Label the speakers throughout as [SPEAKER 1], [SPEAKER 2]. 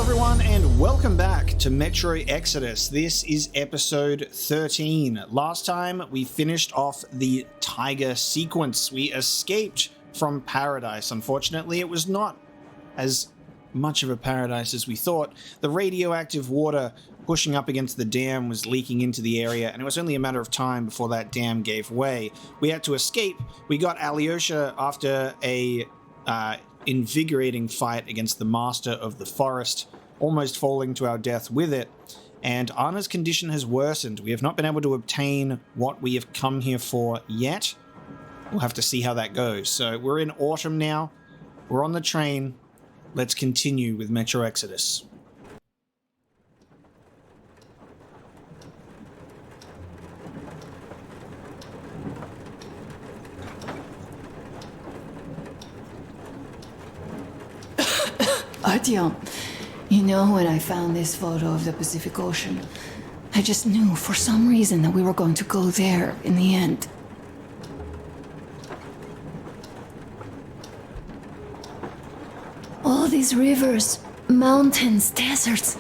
[SPEAKER 1] everyone, and welcome back to Metro Exodus. This is episode 13. Last time we finished off the tiger sequence. We escaped from paradise. Unfortunately, it was not as much of a paradise as we thought. The radioactive water pushing up against the dam was leaking into the area, and it was only a matter of time before that dam gave way. We had to escape. We got Alyosha after a invigorating fight against the master of the forest, almost falling to our death with it, and Anna's condition has worsened. We have not been able to obtain what we have come here for yet. We'll have to see how that goes. So we're in autumn now. We're on the train. Let's continue with Metro Exodus.
[SPEAKER 2] Artyom, you know, when I found this photo of the Pacific Ocean, I just knew for some reason that we were going to go there in the end. All these rivers, mountains, deserts,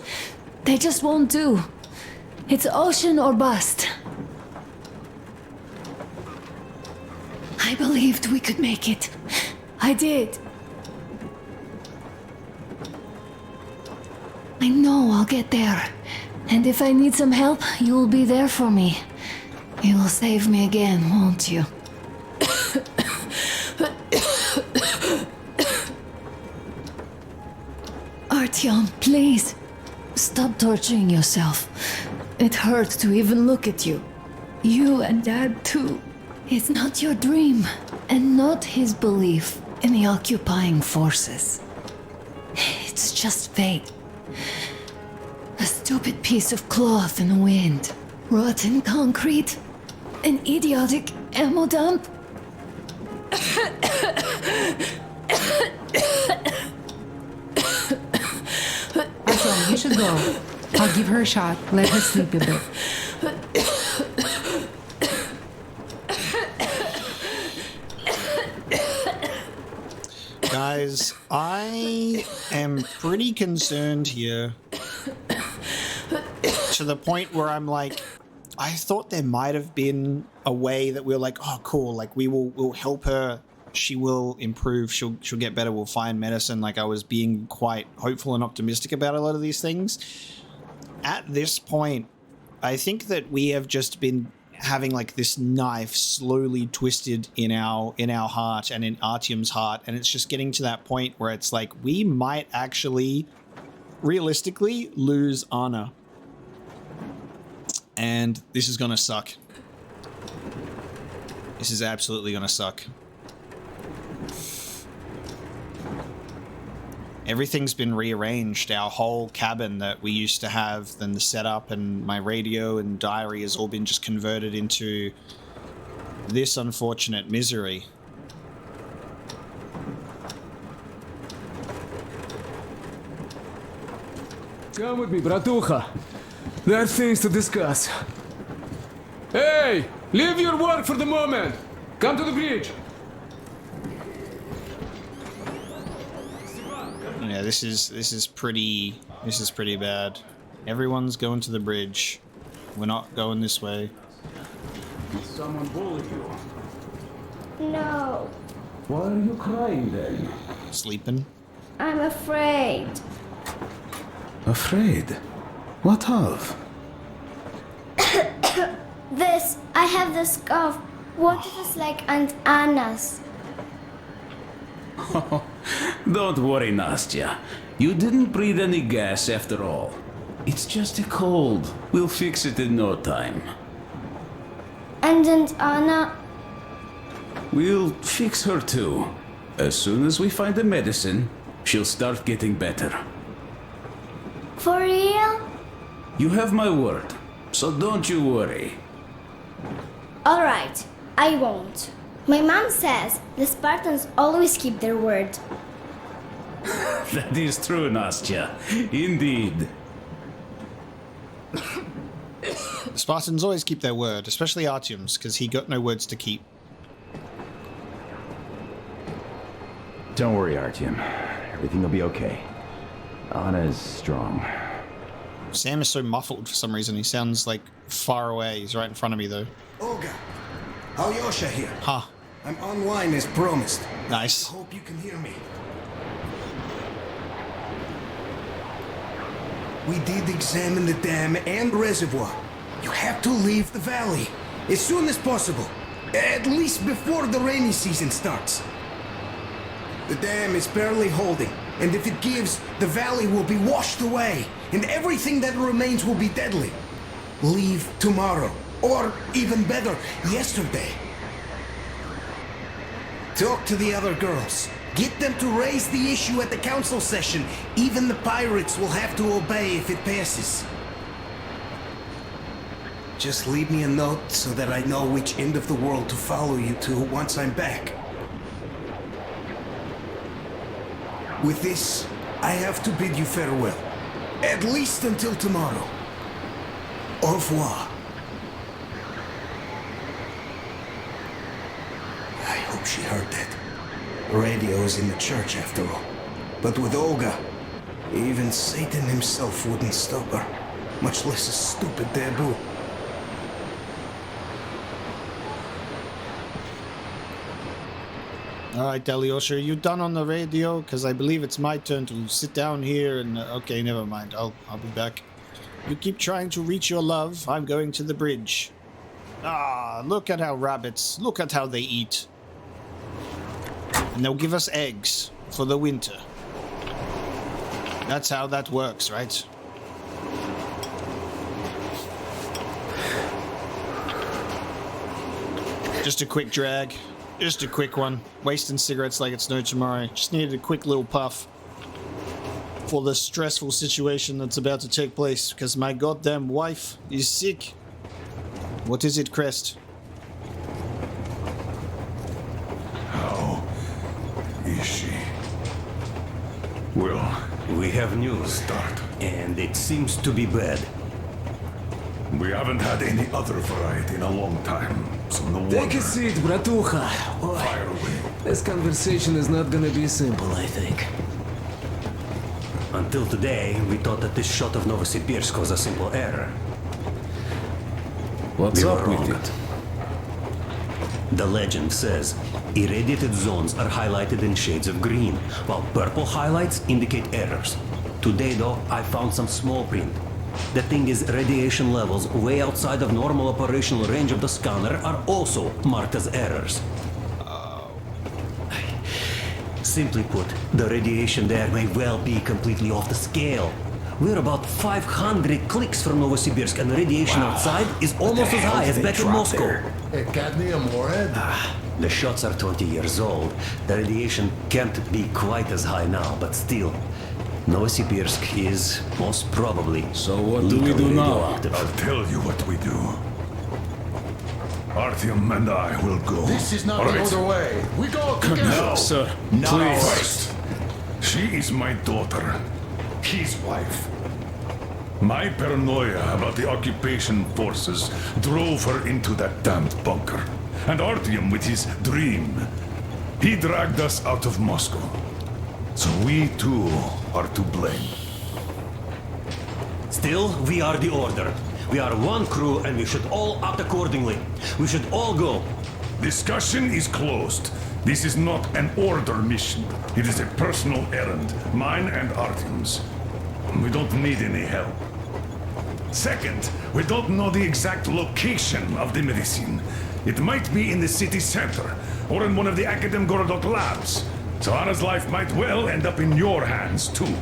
[SPEAKER 2] they just won't do. It's ocean or bust. I believed we could make it. I did. I know I'll get there. And if I need some help, you'll be there for me. You'll save me again, won't you? Artyom, please. Stop torturing yourself. It hurts to even look at you. You and Dad, too. It's not your dream, and not his belief in the occupying forces. It's just fate. A stupid piece of cloth in the wind. Rotten concrete. An idiotic ammo dump.
[SPEAKER 3] Artyom, you should go. I'll give her a shot. Let her sleep a bit.
[SPEAKER 1] Guys, I am pretty concerned here. To the point where I'm like, I thought there might have been a way that we're like, oh cool, like we'll help her, she will improve, she'll get better, we'll find medicine. Like I was being quite hopeful and optimistic about a lot of these things. At this point, I think that we have just been having like this knife slowly twisted in our heart and in Artyom's heart, and it's just getting to that point where it's like we might actually realistically lose Anna. And this is gonna suck. This is absolutely gonna suck. Everything's been rearranged. Our whole cabin that we used to have, then the setup and my radio and diary has all been just converted into this unfortunate misery.
[SPEAKER 4] Come with me, bratucha. There are things to discuss. Hey! Leave your work for the moment! Come to the bridge!
[SPEAKER 1] Yeah, this is pretty bad. Everyone's going to the bridge. We're not going this way.
[SPEAKER 4] Did someone bully you?
[SPEAKER 5] No,
[SPEAKER 4] Why are you crying then?
[SPEAKER 1] Sleeping.
[SPEAKER 5] I'm afraid.
[SPEAKER 4] Afraid? What of?
[SPEAKER 5] I have this cough. What if it's like Aunt Anna's?
[SPEAKER 6] Don't worry, Nastya. You didn't breathe any gas after all. It's just a cold. We'll fix it in no time.
[SPEAKER 5] And Aunt Anna?
[SPEAKER 6] We'll fix her too. As soon as we find the medicine, she'll start getting better.
[SPEAKER 5] For real?
[SPEAKER 6] You have my word, so don't you worry.
[SPEAKER 5] Alright, I won't. My mom says the Spartans always keep their word.
[SPEAKER 6] That is true, Nastya. Indeed.
[SPEAKER 1] The Spartans always keep their word, especially Artyom's, because he got no words to keep.
[SPEAKER 7] Don't worry, Artyom. Everything will be okay. Anna is strong.
[SPEAKER 1] Sam is so muffled for some reason. He sounds like far away. He's right in front of me though.
[SPEAKER 8] Olga, Alyosha here.
[SPEAKER 1] Huh.
[SPEAKER 8] I'm online as promised.
[SPEAKER 1] Nice.
[SPEAKER 8] Hope you can hear me. We did examine the dam and reservoir. You have to leave the valley as soon as possible. At least before the rainy season starts. The dam is barely holding, and if it gives, the valley will be washed away, and everything that remains will be deadly. Leave tomorrow, or even better, yesterday. Talk to the other girls. Get them to raise the issue at the council session. Even the pirates will have to obey if it passes. Just leave me a note so that I know which end of the world to follow you to once I'm back. With this, I have to bid you farewell. At least until tomorrow. Au revoir. I hope she heard that. The radio is in the church after all. But with Olga, even Satan himself wouldn't stop her. Much less a stupid taboo.
[SPEAKER 1] Alright, Alyosha, are you done on the radio? Because I believe it's my turn to sit down here and... okay, never mind. I'll be back. You keep trying to reach your love. I'm going to the bridge. Ah, look at how rabbits... look at how they eat. And they'll give us eggs for the winter. That's how that works, right? Just a quick drag. Just a quick one. Wasting cigarettes like it's no tomorrow. Just needed a quick little puff for the stressful situation that's about to take place because my goddamn wife is sick. What is it, Crest?
[SPEAKER 9] How is she?
[SPEAKER 10] Well, we have news.
[SPEAKER 9] Start.
[SPEAKER 10] And it seems to be bad.
[SPEAKER 9] We haven't had any other variety in a long time, so no wonder.
[SPEAKER 4] Take a seat, Bratucha.
[SPEAKER 9] Fire away.
[SPEAKER 4] This conversation is not gonna be simple, I think.
[SPEAKER 10] Until today, we thought that this shot of Novosibirsk was a simple error.
[SPEAKER 4] What's
[SPEAKER 10] We
[SPEAKER 4] up
[SPEAKER 10] were
[SPEAKER 4] with
[SPEAKER 10] wrong.
[SPEAKER 4] it?
[SPEAKER 10] The legend says irradiated zones are highlighted in shades of green, while purple highlights indicate errors. Today, though, I found some small print. The thing is, radiation levels way outside of normal operational range of the scanner are also marked as errors. Simply put, the radiation there may well be completely off the scale. We're about 500 clicks from Novosibirsk, and the radiation outside is almost as high as back in Moscow.
[SPEAKER 9] Cadmium warhead?
[SPEAKER 10] The shots are 20 years old. The radiation can't be quite as high now, but still, Novosibirsk is most probably.
[SPEAKER 4] So what do we do now?
[SPEAKER 10] radioactive.
[SPEAKER 9] I'll tell you what we do. Artyom and I will go.
[SPEAKER 11] This is not
[SPEAKER 9] All
[SPEAKER 11] the
[SPEAKER 9] right.
[SPEAKER 11] other way. We go together.
[SPEAKER 9] No,
[SPEAKER 4] Sir,
[SPEAKER 9] Now
[SPEAKER 4] please.
[SPEAKER 9] first, she is my daughter, his wife. My paranoia about the occupation forces drove her into that damned bunker. And Artyom with his dream, he dragged us out of Moscow. So we too are to blame.
[SPEAKER 10] Still, we are the Order. We are one crew, and we should all act accordingly. We should all go.
[SPEAKER 9] Discussion is closed. This is not an Order mission. It is a personal errand, mine and Artyom's. We don't need any help. Second, we don't know the exact location of the medicine. It might be in the city center, or in one of the Akademgorodok labs. So Anna's life might well end up in your hands, too.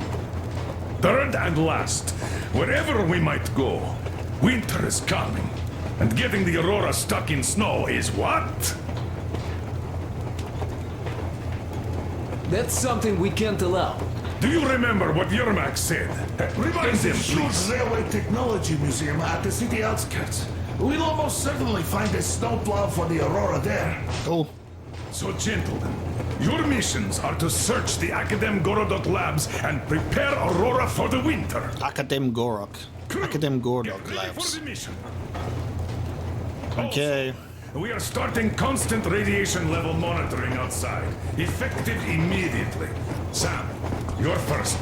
[SPEAKER 9] Third and last, wherever we might go, winter is coming. And getting the Aurora stuck in snow is what?
[SPEAKER 4] That's something we can't allow.
[SPEAKER 9] Do you remember what Yermak said? Remind
[SPEAKER 11] There's a
[SPEAKER 9] them,
[SPEAKER 11] huge
[SPEAKER 9] please.
[SPEAKER 11] railway technology museum at the city outskirts. We'll almost certainly find a snowplow for the Aurora there.
[SPEAKER 1] Cool.
[SPEAKER 9] So, gentlemen, your missions are to search the Akademgorodok labs and prepare Aurora for the winter.
[SPEAKER 1] Akademgorok.
[SPEAKER 9] Crew,
[SPEAKER 1] Akademgorodok
[SPEAKER 9] get ready
[SPEAKER 1] labs.
[SPEAKER 9] for the mission.
[SPEAKER 1] Okay.
[SPEAKER 9] We are starting constant radiation level monitoring outside. Effective immediately. Sam, you're first.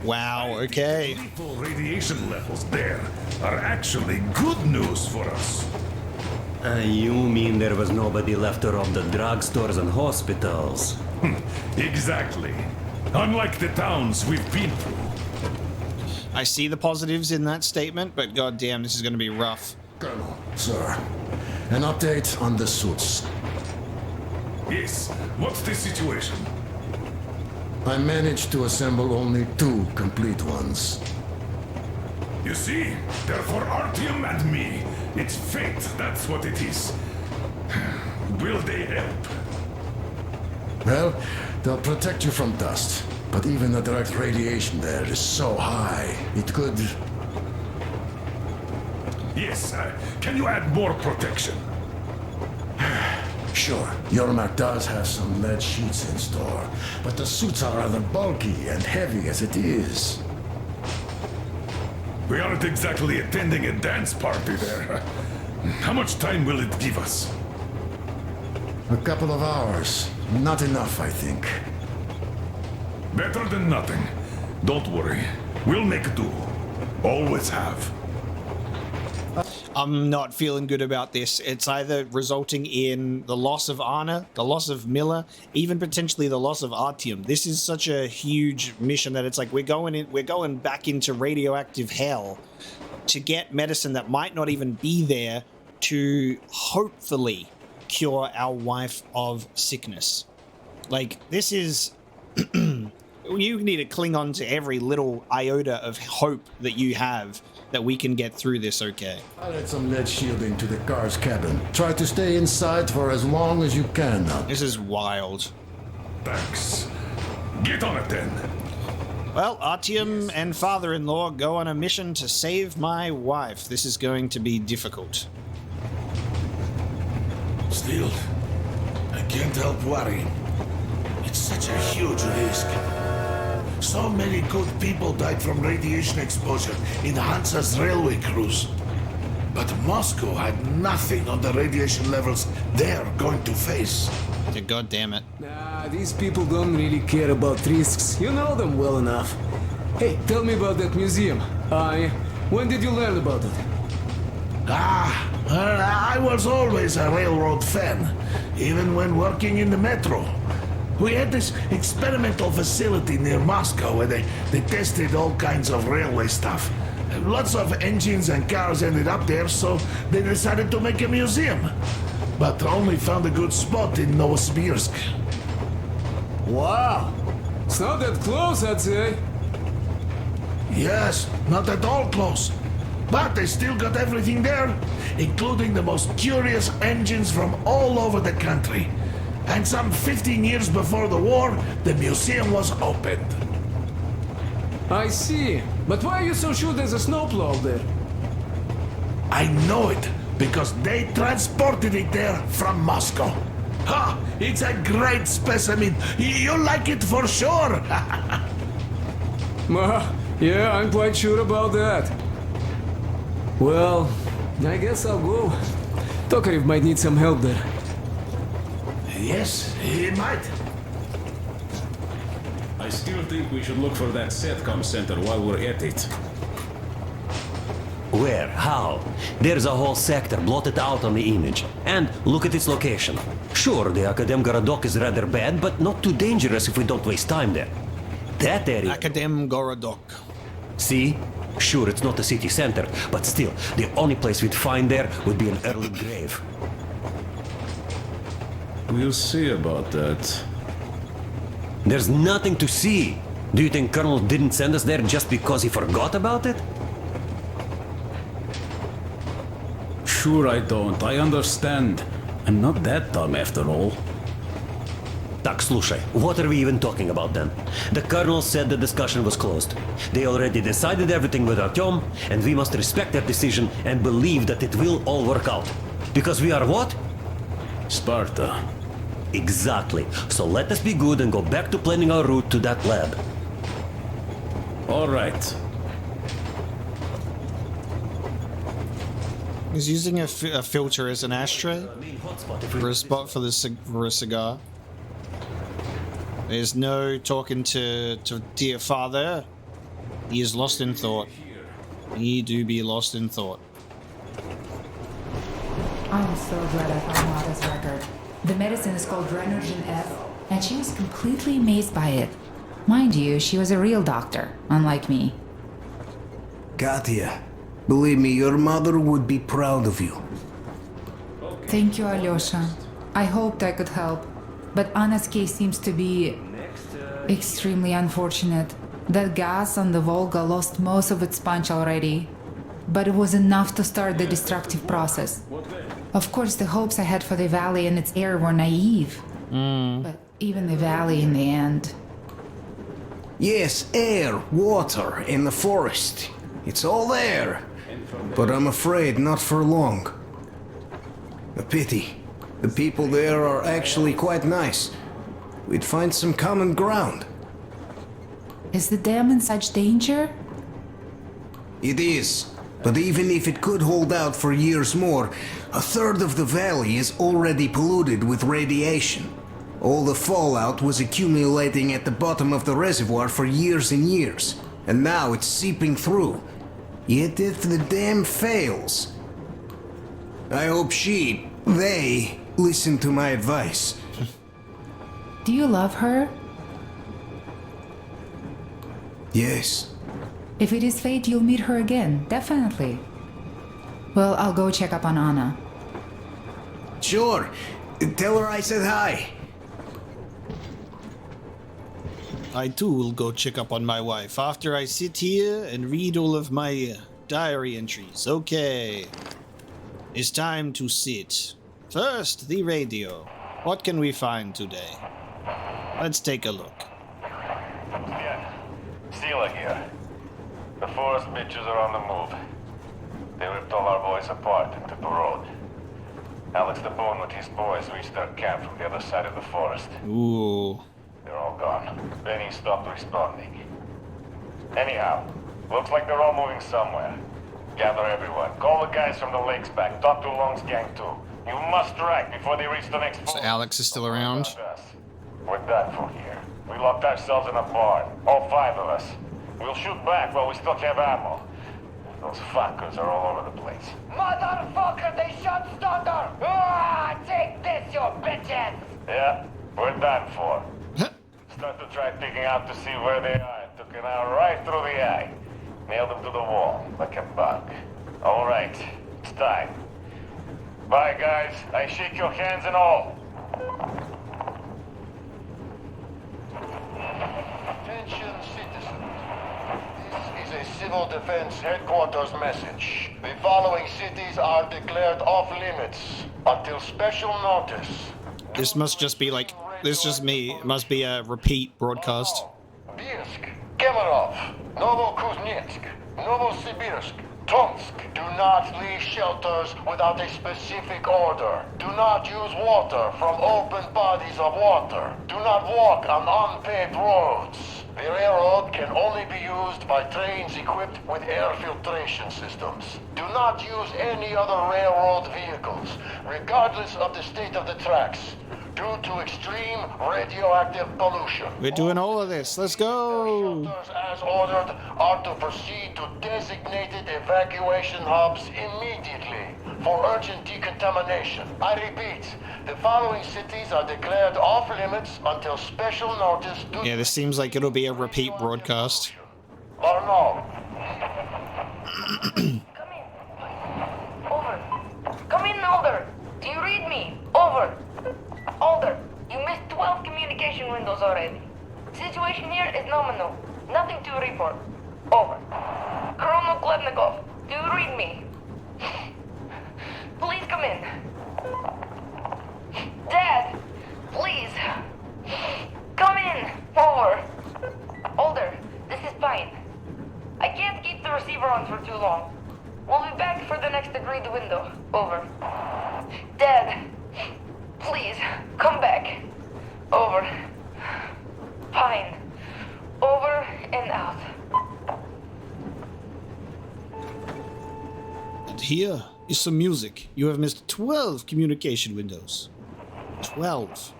[SPEAKER 1] Wow, okay.
[SPEAKER 9] Lethal radiation levels there are actually good news for us.
[SPEAKER 10] You mean there was nobody left to rob the drugstores and hospitals?
[SPEAKER 9] Exactly. Unlike the towns we've been through.
[SPEAKER 1] I see the positives in that statement, but goddamn, this is going to be rough.
[SPEAKER 11] Colonel, sir, an update on the suits.
[SPEAKER 9] Yes, what's the situation?
[SPEAKER 11] I managed to assemble only 2 complete ones.
[SPEAKER 9] You see, they're for Artyom and me. It's fate, that's what it is. Will they help?
[SPEAKER 11] Well, they'll protect you from dust. But even the direct radiation there is so high, it could...
[SPEAKER 9] Yes, can you add more protection?
[SPEAKER 11] Sure, Yormak does have some lead sheets in store, but the suits are rather bulky and heavy as it is.
[SPEAKER 9] We aren't exactly attending a dance party there. How much time will it give us?
[SPEAKER 11] A couple of hours. Not enough, I think.
[SPEAKER 9] Better than nothing. Don't worry. We'll make do. Always have.
[SPEAKER 1] I'm not feeling good about this. It's either resulting in the loss of Anna, the loss of Miller, even potentially the loss of Artyom. This is such a huge mission that it's like we're going back into radioactive hell to get medicine that might not even be there to hopefully cure our wife of sickness. Like, this is you need to cling on to every little iota of hope that you have that we can get through this okay.
[SPEAKER 11] I'll add some lead shielding to the car's cabin. Try to stay inside for as long as you can now.
[SPEAKER 1] This is wild.
[SPEAKER 9] Thanks. Get on it then.
[SPEAKER 1] Well, Artyom and father-in-law go on a mission to save my wife. This is going to be difficult.
[SPEAKER 11] Still, I can't help worrying. It's such a huge risk. So many good people died from radiation exposure in Hansa's railway crews. But Moscow had nothing on the radiation levels they're going to face.
[SPEAKER 1] Yeah, God damn it.
[SPEAKER 4] Nah, these people don't really care about risks. You know them well enough. Hey, tell me about that museum. When did you learn about it?
[SPEAKER 11] I was always a railroad fan, even when working in the metro. We had this experimental facility near Moscow where they tested all kinds of railway stuff. Lots of engines and cars ended up there, so they decided to make a museum. But only found a good spot in Novosibirsk.
[SPEAKER 4] Wow! It's not that close, I'd say.
[SPEAKER 11] Yes, not at all close. But they still got everything there, including the most curious engines from all over the country. And some 15 years before the war, the museum was opened.
[SPEAKER 4] I see. But why are you so sure there's a snowplow there?
[SPEAKER 11] I know it, because they transported it there from Moscow. Ha! It's a great specimen. You'll like it for sure.
[SPEAKER 4] Yeah, I'm quite sure about that. Well, I guess I'll go. Tokarev might need some help there.
[SPEAKER 11] Yes, he might.
[SPEAKER 6] I still think we should look for that SATCOM center while we're at it.
[SPEAKER 10] Where? How? There's a whole sector blotted out on the image. And look at its location. Sure, the Akademgorodok is rather bad, but not too dangerous if we don't waste time there. That area...
[SPEAKER 1] Akademgorodok.
[SPEAKER 10] See? Sure, it's not the city center, but still, the only place we'd find there would be an early grave.
[SPEAKER 6] We'll see about that.
[SPEAKER 10] There's nothing to see. Do you think Colonel didn't send us there just because he forgot about it?
[SPEAKER 6] Sure I don't. I understand. I'm not that dumb after all.
[SPEAKER 10] Tak, slušaj, what are we even talking about then? The Colonel said the discussion was closed. They already decided everything with Artyom, and we must respect their decision and believe that it will all work out. Because we are what?
[SPEAKER 6] Sparta.
[SPEAKER 10] Exactly. So let us be good and go back to planning our route to that lab.
[SPEAKER 6] All right.
[SPEAKER 1] He's using a filter as an ashtray for a spot for a cigar. There's no talking to dear father. He is lost in thought. He do be lost in thought.
[SPEAKER 3] I'm so glad I found Mata's record. The medicine is called Renergen F, and she was completely amazed by it. Mind you, she was a real doctor, unlike me.
[SPEAKER 8] Katya, believe me, your mother would be proud of you.
[SPEAKER 3] Thank you, Alyosha. I hoped I could help, but Anna's case seems to be extremely unfortunate. That gas on the Volga lost most of its punch already, but it was enough to start the destructive process. Of course, the hopes I had for the valley and its air were naive. But even the valley in the end.
[SPEAKER 8] Yes, air, water, and the forest. It's all there. But I'm afraid not for long. A pity. The people there are actually quite nice. We'd find some common ground.
[SPEAKER 3] Is the dam in such danger?
[SPEAKER 8] It is. But even if it could hold out for years more, a third of the valley is already polluted with radiation. All the fallout was accumulating at the bottom of the reservoir for years and years, and now it's seeping through. Yet if the dam fails, I hope they listen to my advice.
[SPEAKER 3] Do you love her?
[SPEAKER 8] Yes.
[SPEAKER 3] If it is fate, you'll meet her again, definitely. Well, I'll go check up on Anna.
[SPEAKER 8] Sure. Tell her I said hi.
[SPEAKER 1] I too will go check up on my wife after I sit here and read all of my diary entries. Okay. It's time to sit. First, the radio. What can we find today? Let's take a look.
[SPEAKER 7] Yeah. Sela here. The forest bitches are on the move. They ripped all our boys apart and took the road. Alex the Bone with his boys reached their camp from the other side of the forest.
[SPEAKER 1] Ooh.
[SPEAKER 7] They're all gone. Benny stopped responding. Anyhow, looks like they're all moving somewhere. Gather everyone. Call the guys from the lakes back. Talk to Long's gang too. You must strike before they reach the next
[SPEAKER 1] So Alex is still around?
[SPEAKER 7] We're done for here. We locked ourselves in a barn. All 5 of us. We'll shoot back while we still have ammo. Those fuckers are all over the place.
[SPEAKER 12] Motherfucker, they shot Thunder! Ah, take this, you bitches!
[SPEAKER 7] Yeah, we're done for. Start to try picking out to see where they are. Took an hour right through the eye. Nailed them to the wall, like a bug. All right, it's time. Bye, guys. I shake your hands and all.
[SPEAKER 13] Attention, citizens. This is a civil defense headquarters message. The following cities are declared off limits until special notice.
[SPEAKER 1] This must just be like, this is just me. It must be a repeat broadcast.
[SPEAKER 13] Binsk, Kemerov, Novokuznetsk, Novosibirsk, Tomsk. Do not leave shelters without a specific order. Do not use water from open bodies of water. Do not walk on unpaved roads. The railroad can only be used by trains equipped with air filtration systems. Do not use any other railroad vehicles, regardless of the state of the tracks, due to extreme radioactive pollution.
[SPEAKER 1] We're doing all of this. Let's go.
[SPEAKER 13] Shelters, as ordered, are to proceed to designated evacuation hubs immediately for urgent decontamination. I repeat, the following cities are declared off limits until special notice.
[SPEAKER 1] Yeah, this seems like it'll be a repeat broadcast.
[SPEAKER 13] Or no.
[SPEAKER 12] Come in. Over. Come in, Alder. Do you read me? Over. Alder, you missed 12 communication windows already. Situation here is nominal. Nothing to report. Over. Colonel Klebnikov, do you read me? Please come in. Dad, please. Come in. Over. Alder, this is fine. I can't keep the receiver on for too long. We'll be back for the next agreed window. Over. Dad, please, come back. Over. Fine. Over and out.
[SPEAKER 1] And here is some music. You have missed 12 communication windows. 12.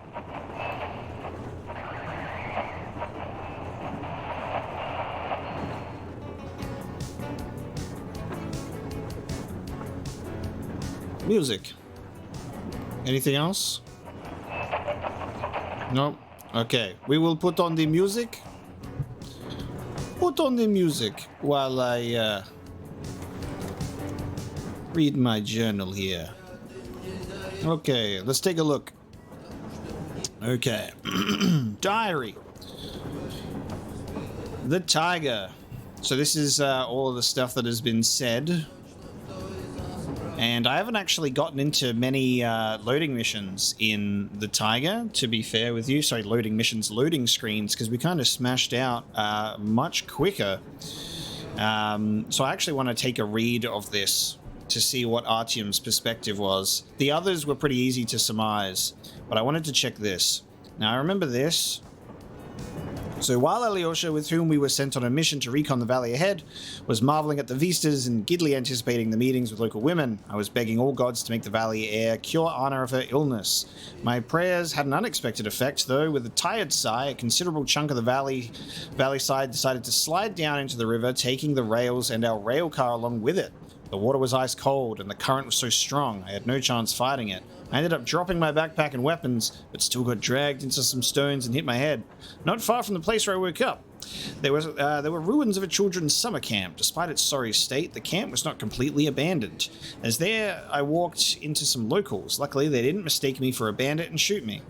[SPEAKER 1] Music. Anything else? No? Okay. We will put on the music. Put on the music while I read my journal here. Okay, let's take a look. Okay. Diary. The Tiger. So this is all of the stuff that has been said. And I haven't actually gotten into many loading missions in the Tiger, to be fair with you. Sorry, loading missions, loading screens, because we kind of smashed out much quicker. So I actually want to take a read of this to see what Artyom's perspective was. The others were pretty easy to surmise, but I wanted to check this. Now, I remember this. So while Alyosha, with whom we were sent on a mission to recon the valley ahead, was marveling at the vistas and giddily anticipating the meetings with local women, I was begging all gods to make the valley air cure Anna of her illness. My prayers had an unexpected effect, though. With a tired sigh, a considerable chunk of the valley side decided to slide down into the river, taking the rails and our rail car along with it. The water was ice cold, and the current was so strong I had no chance fighting it. I ended up dropping my backpack and weapons, but still got dragged into some stones and hit my head. Not far from the place where I woke up. There were ruins of a children's summer camp. Despite its sorry state, the camp was not completely abandoned. As there, I walked into some locals. Luckily, they didn't mistake me for a bandit and shoot me.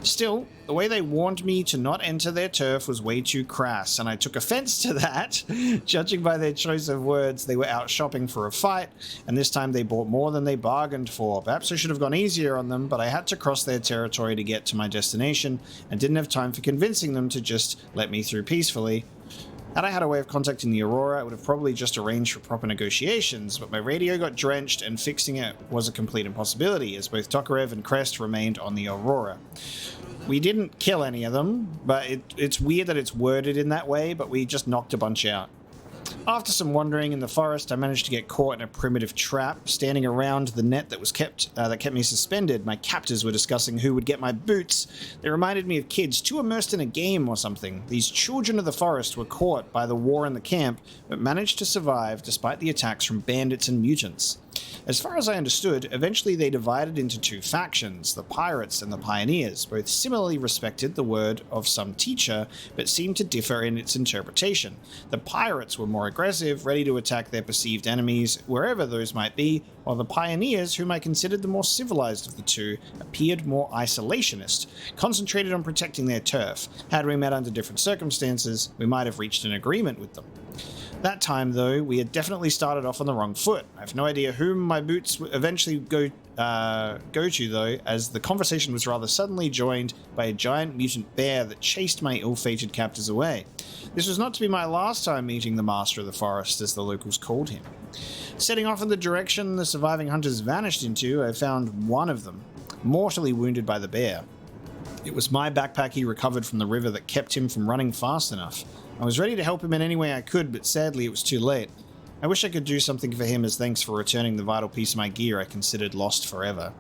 [SPEAKER 1] Still, the way they warned me to not enter their turf was way too crass, and I took offense to that. Judging by their choice of words, they were out shopping for a fight, and this time they bought more than they bargained for. Perhaps I should have gone easier on them, but I had to cross their territory to get to my destination, and didn't have time for convincing them to just let me through peacefully. Had I had a way of contacting the Aurora, I would have probably just arranged for proper negotiations, but my radio got drenched and fixing it was a complete impossibility, as both Tokarev and Crest remained on the Aurora. We didn't kill any of them, but it's weird that it's worded in that way, but we just knocked a bunch out. After some wandering in the forest, I managed to get caught in a primitive trap. Standing around the net that kept me suspended, my captors were discussing who would get my boots. They reminded me of kids too immersed in a game or something. These children of the forest were caught by the war in the camp, but managed to survive despite the attacks from bandits and mutants. As far as I understood, eventually they divided into two factions, the Pirates and the Pioneers. Both similarly respected the word of some teacher, but seemed to differ in its interpretation. The Pirates were more aggressive, ready to attack their perceived enemies, wherever those might be, while the Pioneers, whom I considered the more civilized of the two, appeared more isolationist, concentrated on protecting their turf. Had we met under different circumstances, we might have reached an agreement with them. That time, though, we had definitely started off on the wrong foot. I have no idea whom my boots would eventually go to, though, as the conversation was rather suddenly joined by a giant mutant bear that chased my ill-fated captors away. This was not to be my last time meeting the Master of the Forest, as the locals called him. Setting off in the direction the surviving hunters vanished into, I found one of them, mortally wounded by the bear. It was my backpack he recovered from the river that kept him from running fast enough. I was ready to help him in any way I could, but sadly it was too late. I wish I could do something for him as thanks for returning the vital piece of my gear I considered lost forever.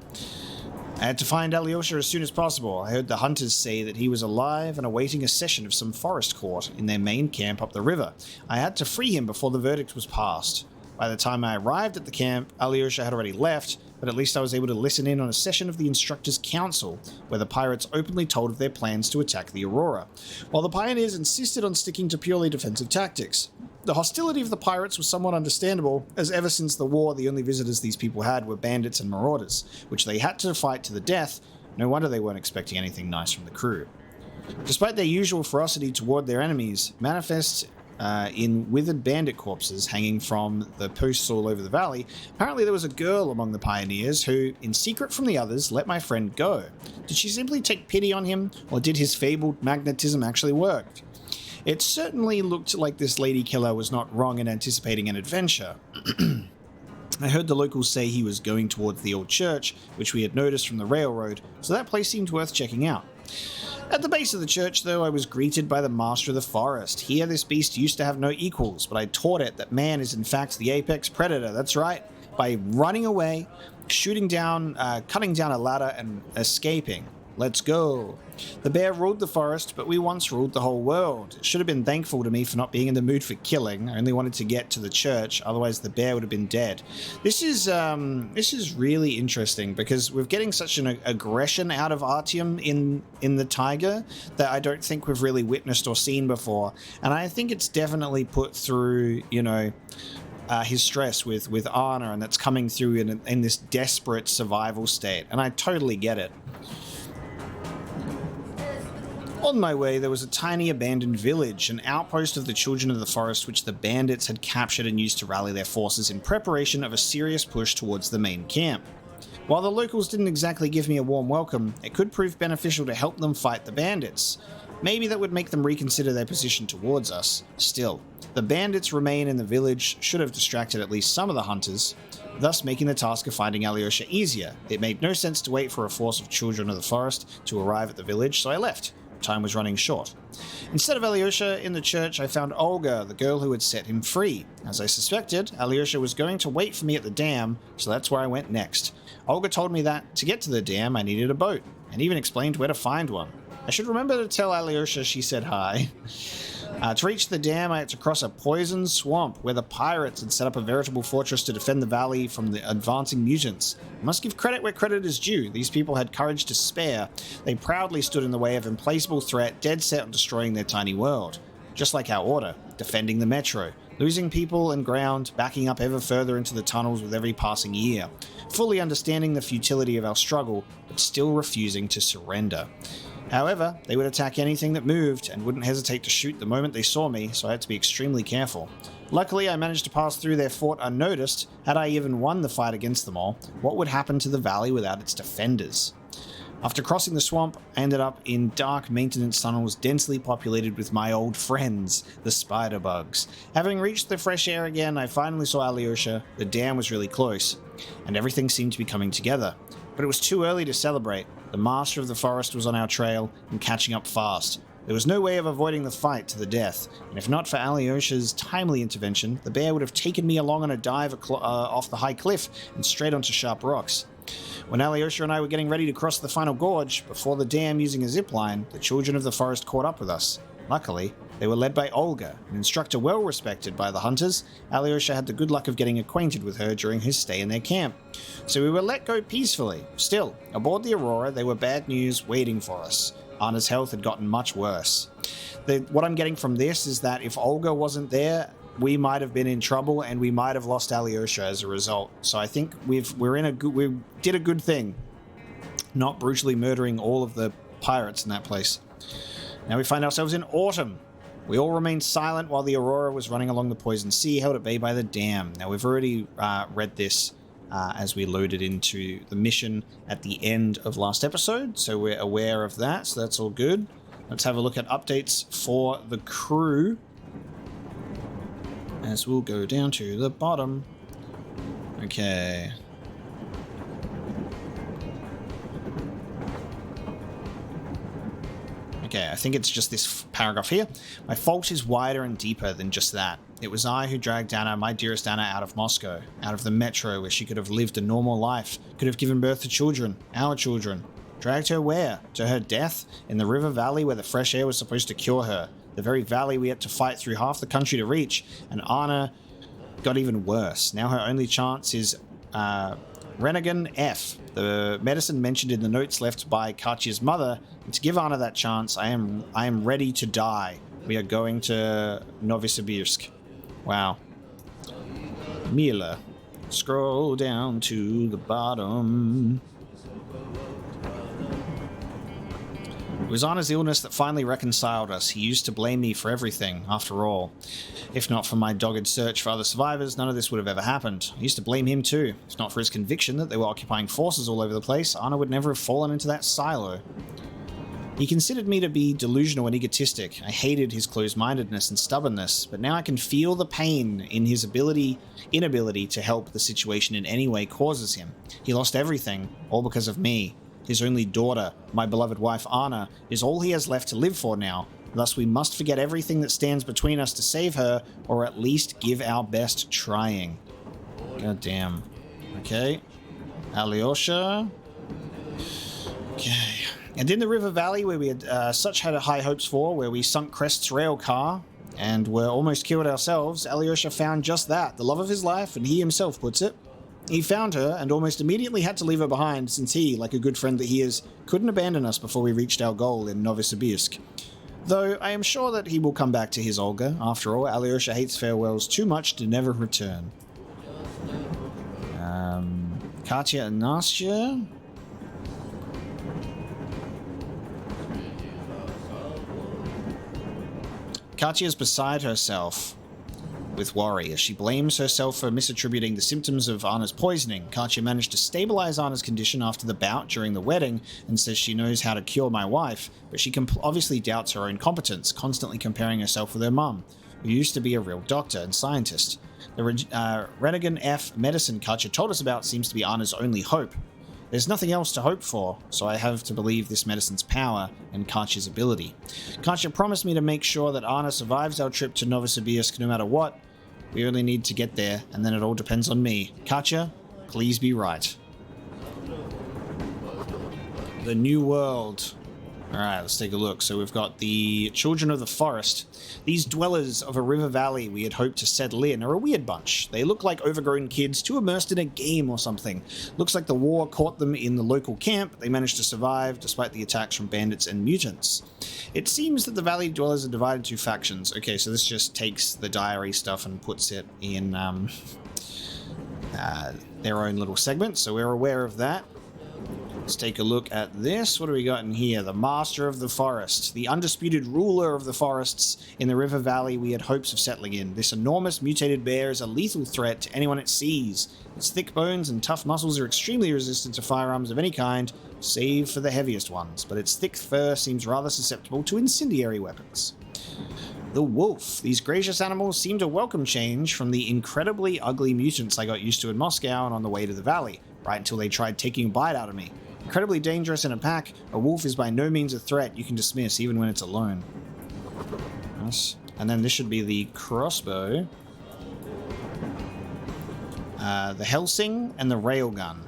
[SPEAKER 1] I had to find Alyosha as soon as possible. I heard the hunters say that he was alive and awaiting a session of some forest court in their main camp up the river. I had to free him before the verdict was passed. By the time I arrived at the camp, Alyosha had already left, but at least I was able to listen in on a session of the Instructors' Council, where the pirates openly told of their plans to attack the Aurora, while the pioneers insisted on sticking to purely defensive tactics. The hostility of the pirates was somewhat understandable, as ever since the war the only visitors these people had were bandits and marauders, which they had to fight to the death. No wonder they weren't expecting anything nice from the crew. Despite their usual ferocity toward their enemies, manifest in withered bandit corpses hanging from the posts all over the valley, apparently there was a girl among the pioneers who, in secret from the others, let my friend go. Did she simply take pity on him, or did his fabled magnetism actually work? It certainly looked like this lady killer was not wrong in anticipating an adventure. I heard the locals say he was going towards the old church, which we had noticed from the railroad, so that place seemed worth checking out. At the base of the church, though, I was greeted by the Master of the Forest. Here, this beast used to have no equals, but I taught it that man is in fact the apex predator. That's right. By running away, shooting down, cutting down a ladder, and escaping. Let's go. The bear ruled the forest, but we once ruled the whole world. It should have been thankful to me for not being in the mood for killing. I only wanted to get to the church, otherwise the bear would have been dead. This is really interesting because we're getting such an aggression out of Artyom in the Taiga that I don't think we've really witnessed or seen before. And I think it's definitely put through, you know, his stress with Anna, and that's coming through in this desperate survival state. And I totally get it. On my way, there was a tiny abandoned village, an outpost of the Children of the Forest which the bandits had captured and used to rally their forces in preparation of a serious push towards the main camp. While the locals didn't exactly give me a warm welcome, it could prove beneficial to help them fight the bandits. Maybe that would make them reconsider their position towards us. Still, the bandits' remain in the village should have distracted at least some of the hunters, thus making the task of finding Alyosha easier. It made no sense to wait for a force of Children of the Forest to arrive at the village, so I left. Time was running short. Instead of Alyosha in the church, I found Olga, the girl who had set him free. As I suspected, Alyosha was going to wait for me at the dam, so that's where I went next. Olga told me that to get to the dam I needed a boat, and even explained where to find one. I should remember to tell Alyosha she said hi. To reach the dam, I had to cross a poisoned swamp where the pirates had set up a veritable fortress to defend the valley from the advancing mutants. I must give credit where credit is due. These people had courage to spare. They proudly stood in the way of implacable threat, dead set on destroying their tiny world. Just like our order, defending the metro, losing people and ground, backing up ever further into the tunnels with every passing year, fully understanding the futility of our struggle, but still refusing to surrender. However, they would attack anything that moved and wouldn't hesitate to shoot the moment they saw me, so I had to be extremely careful. Luckily, I managed to pass through their fort unnoticed. Had I even won the fight against them all, what would happen to the valley without its defenders? After crossing the swamp, I ended up in dark maintenance tunnels densely populated with my old friends, the spider bugs. Having reached the fresh air again, I finally saw Alyosha. The dam was really close, and everything seemed to be coming together. But it was too early to celebrate. The master of the forest was on our trail and catching up fast. There was no way of avoiding the fight to the death, and if not for Alyosha's timely intervention, the bear would have taken me along on a dive off the high cliff and straight onto sharp rocks. When Alyosha and I were getting ready to cross the final gorge, before the dam using a zip line, the Children of the Forest caught up with us. Luckily, they were led by Olga, an instructor well respected by the hunters. Alyosha had the good luck of getting acquainted with her during his stay in their camp. So we were let go peacefully. Still, aboard the Aurora, there were bad news waiting for us. Anna's health had gotten much worse. What I'm getting from this is that if Olga wasn't there, we might have been in trouble and we might have lost Alyosha as a result. So I think we did a good thing, not brutally murdering all of the pirates in that place. Now we find ourselves in autumn. We all remained silent while the Aurora was running along the poisoned sea, held at bay by the dam. Now we've already read this as we loaded into the mission at the end of last episode, so we're aware of that, so that's all good. Let's have a look at updates for the crew, as we'll go down to the bottom. Okay. Okay, I think it's just this paragraph here. My fault is wider and deeper than just that. It was I who dragged Anna, my dearest Anna, out of Moscow, out of the metro where she could have lived a normal life, could have given birth to children, our children. Dragged her where? To her death? In the river valley where the fresh air was supposed to cure her. The very valley we had to fight through half the country to reach. And Anna got even worse. Now her only chance is Renegan F, the medicine mentioned in the notes left by Katya's mother. And to give Anna that chance, I am ready to die. We are going to Novosibirsk. Wow. Mila. Scroll down to the bottom. It was Anna's illness that finally reconciled us. He used to blame me for everything, after all. If not for my dogged search for other survivors, none of this would have ever happened. I used to blame him too. If not for his conviction that they were occupying forces all over the place, Anna would never have fallen into that silo. He considered me to be delusional and egotistic. I hated his closed-mindedness and stubbornness, but now I can feel the pain in his inability to help the situation in any way causes him. He lost everything, all because of me. His only daughter, my beloved wife Anna, is all he has left to live for now. Thus we must forget everything that stands between us to save her, or at least give our best trying. God damn. Okay. Alyosha. Okay. And in the River Valley, where we had had high hopes for, where we sunk Crest's rail car and were almost killed ourselves, Alyosha found just that, the love of his life, and he himself puts it. He found her and almost immediately had to leave her behind, since he, like a good friend that he is, couldn't abandon us before we reached our goal in Novosibirsk. Though I am sure that he will come back to his Olga. After all, Alyosha hates farewells too much to never return. Katya and Nastya. Katya is beside herself with worry as she blames herself for misattributing the symptoms of Anna's poisoning. Katya managed to stabilize Anna's condition after the bout during the wedding and says she knows how to cure my wife, but she obviously doubts her own competence, constantly comparing herself with her mum, who used to be a real doctor and scientist. The Renigan F medicine Katya told us about seems to be Anna's only hope. There's nothing else to hope for, so I have to believe this medicine's power and Katya's ability. Katya promised me to make sure that Anna survives our trip to Novosibirsk no matter what. We only need to get there, and then it all depends on me. Katya, please be right. The New World. Alright, let's take a look. So we've got the Children of the Forest. These dwellers of a river valley we had hoped to settle in are a weird bunch. They look like overgrown kids too immersed in a game or something. Looks like the war caught them in the local camp, but they managed to survive despite the attacks from bandits and mutants. It seems that the valley dwellers are divided into factions. Okay, so this just takes the diary stuff and puts it in their own little segment, so we're aware of that. Let's take a look at this. What do we got in here? The Master of the Forest. The undisputed ruler of the forests in the river valley we had hopes of settling in. This enormous mutated bear is a lethal threat to anyone it sees. Its thick bones and tough muscles are extremely resistant to firearms of any kind, save for the heaviest ones, but its thick fur seems rather susceptible to incendiary weapons. The wolf. These gracious animals seem to welcome change from the incredibly ugly mutants I got used to in Moscow and on the way to the valley, right until they tried taking a bite out of me. Incredibly dangerous in a pack, a wolf is by no means a threat you can dismiss even when it's alone. Nice. And then this should be the crossbow. The Helsing and the railgun.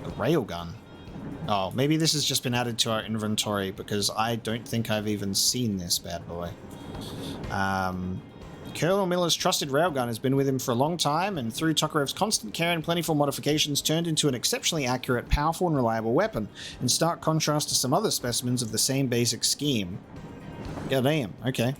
[SPEAKER 1] The railgun? Oh, maybe this has just been added to our inventory because I don't think I've even seen this bad boy. Colonel Miller's trusted railgun has been with him for a long time, and through Tokarev's constant care and plentiful modifications turned into an exceptionally accurate, powerful and reliable weapon, in stark contrast to some other specimens of the same basic scheme. Goddamn, okay.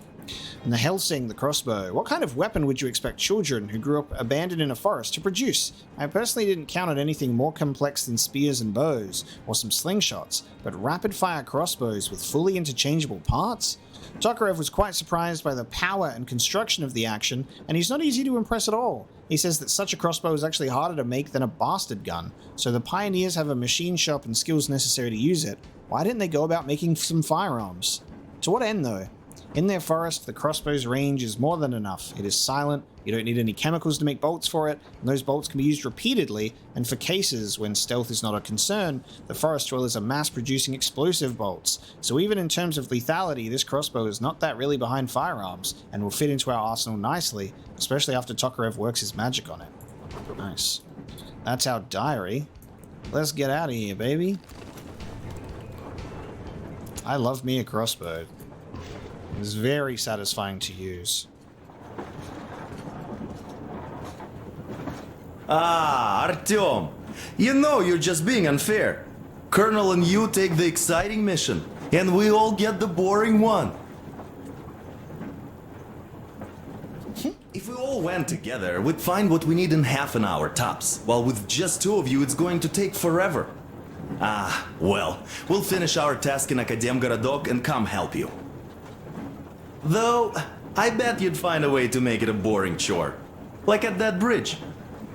[SPEAKER 1] And the Helsing, the crossbow. What kind of weapon would you expect children who grew up abandoned in a forest to produce? I personally didn't count on anything more complex than spears and bows, or some slingshots, but rapid-fire crossbows with fully interchangeable parts? Tokarev was quite surprised by the power and construction of the action, and he's not easy to impress at all. He says that such a crossbow is actually harder to make than a bastard gun, so the pioneers have a machine shop and skills necessary to use it. Why didn't they go about making some firearms? To what end, though? In their forest, the crossbow's range is more than enough. It is silent, you don't need any chemicals to make bolts for it, and those bolts can be used repeatedly, and for cases when stealth is not a concern, the forest dwellers are mass-producing explosive bolts. So even in terms of lethality, this crossbow is not that really behind firearms, and will fit into our arsenal nicely, especially after Tokarev works his magic on it. Nice. That's our diary. Let's get out of here, baby. I love me a crossbow. It's very satisfying to use.
[SPEAKER 14] Ah, Artyom! You know you're just being unfair. Colonel and you take the exciting mission, and we all get the boring one. If we all went together, we'd find what we need in half an hour tops, while with just two of you it's going to take forever. Ah, well, we'll finish our task in Akademgorodok and come help you. Though, I bet you'd find a way to make it a boring chore. Like at that bridge.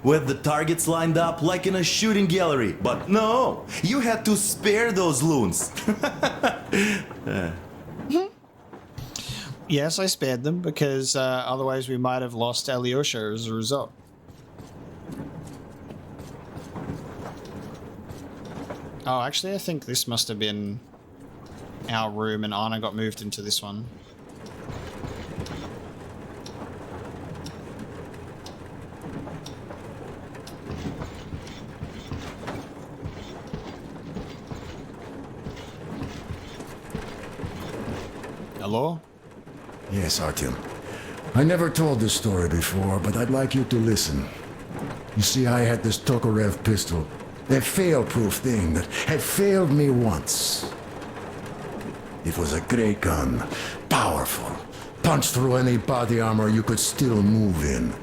[SPEAKER 14] With the targets lined up like in a shooting gallery. But no, you had to spare those loons.
[SPEAKER 1] Yes, I spared them because otherwise we might have lost Alyosha as a result. Oh, actually I think this must have been our room and Anna got moved into this one. Hello?
[SPEAKER 11] Yes, Artyom. I never told this story before, but I'd like you to listen. You see, I had this Tokarev pistol. A fail-proof thing that had failed me once. It was a great gun. Powerful. Punched through any body armor you could still move in.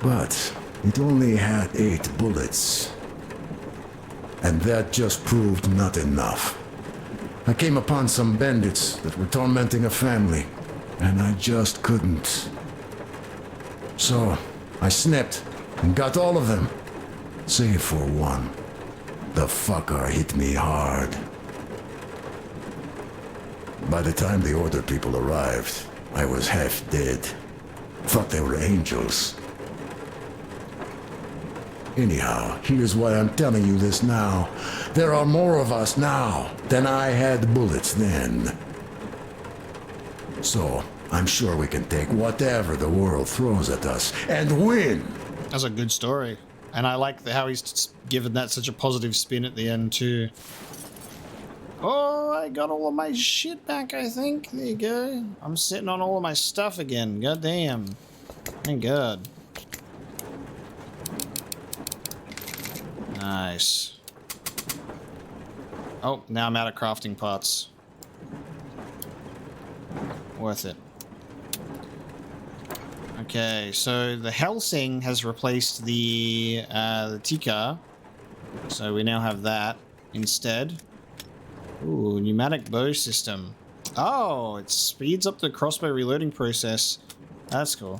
[SPEAKER 11] But it only had 8 bullets. And that just proved not enough. I came upon some bandits that were tormenting a family, and I just couldn't. So, I snapped and got all of them, save for one. The fucker hit me hard. By the time the Order people arrived, I was half dead. Thought they were angels. Anyhow, here's why I'm telling you this now. There are more of us now than I had bullets then. So, I'm sure we can take whatever the world throws at us and win.
[SPEAKER 1] That's a good story. And I like how he's given that such a positive spin at the end too. Oh, I got all of my shit back, I think. There you go. I'm sitting on all of my stuff again. God damn. Thank God. Nice. Oh, now I'm out of crafting parts. Worth it. Okay, so the Helsing has replaced the Tikar. So we now have that instead. Ooh, pneumatic bow system. Oh, it speeds up the crossbow reloading process. That's cool.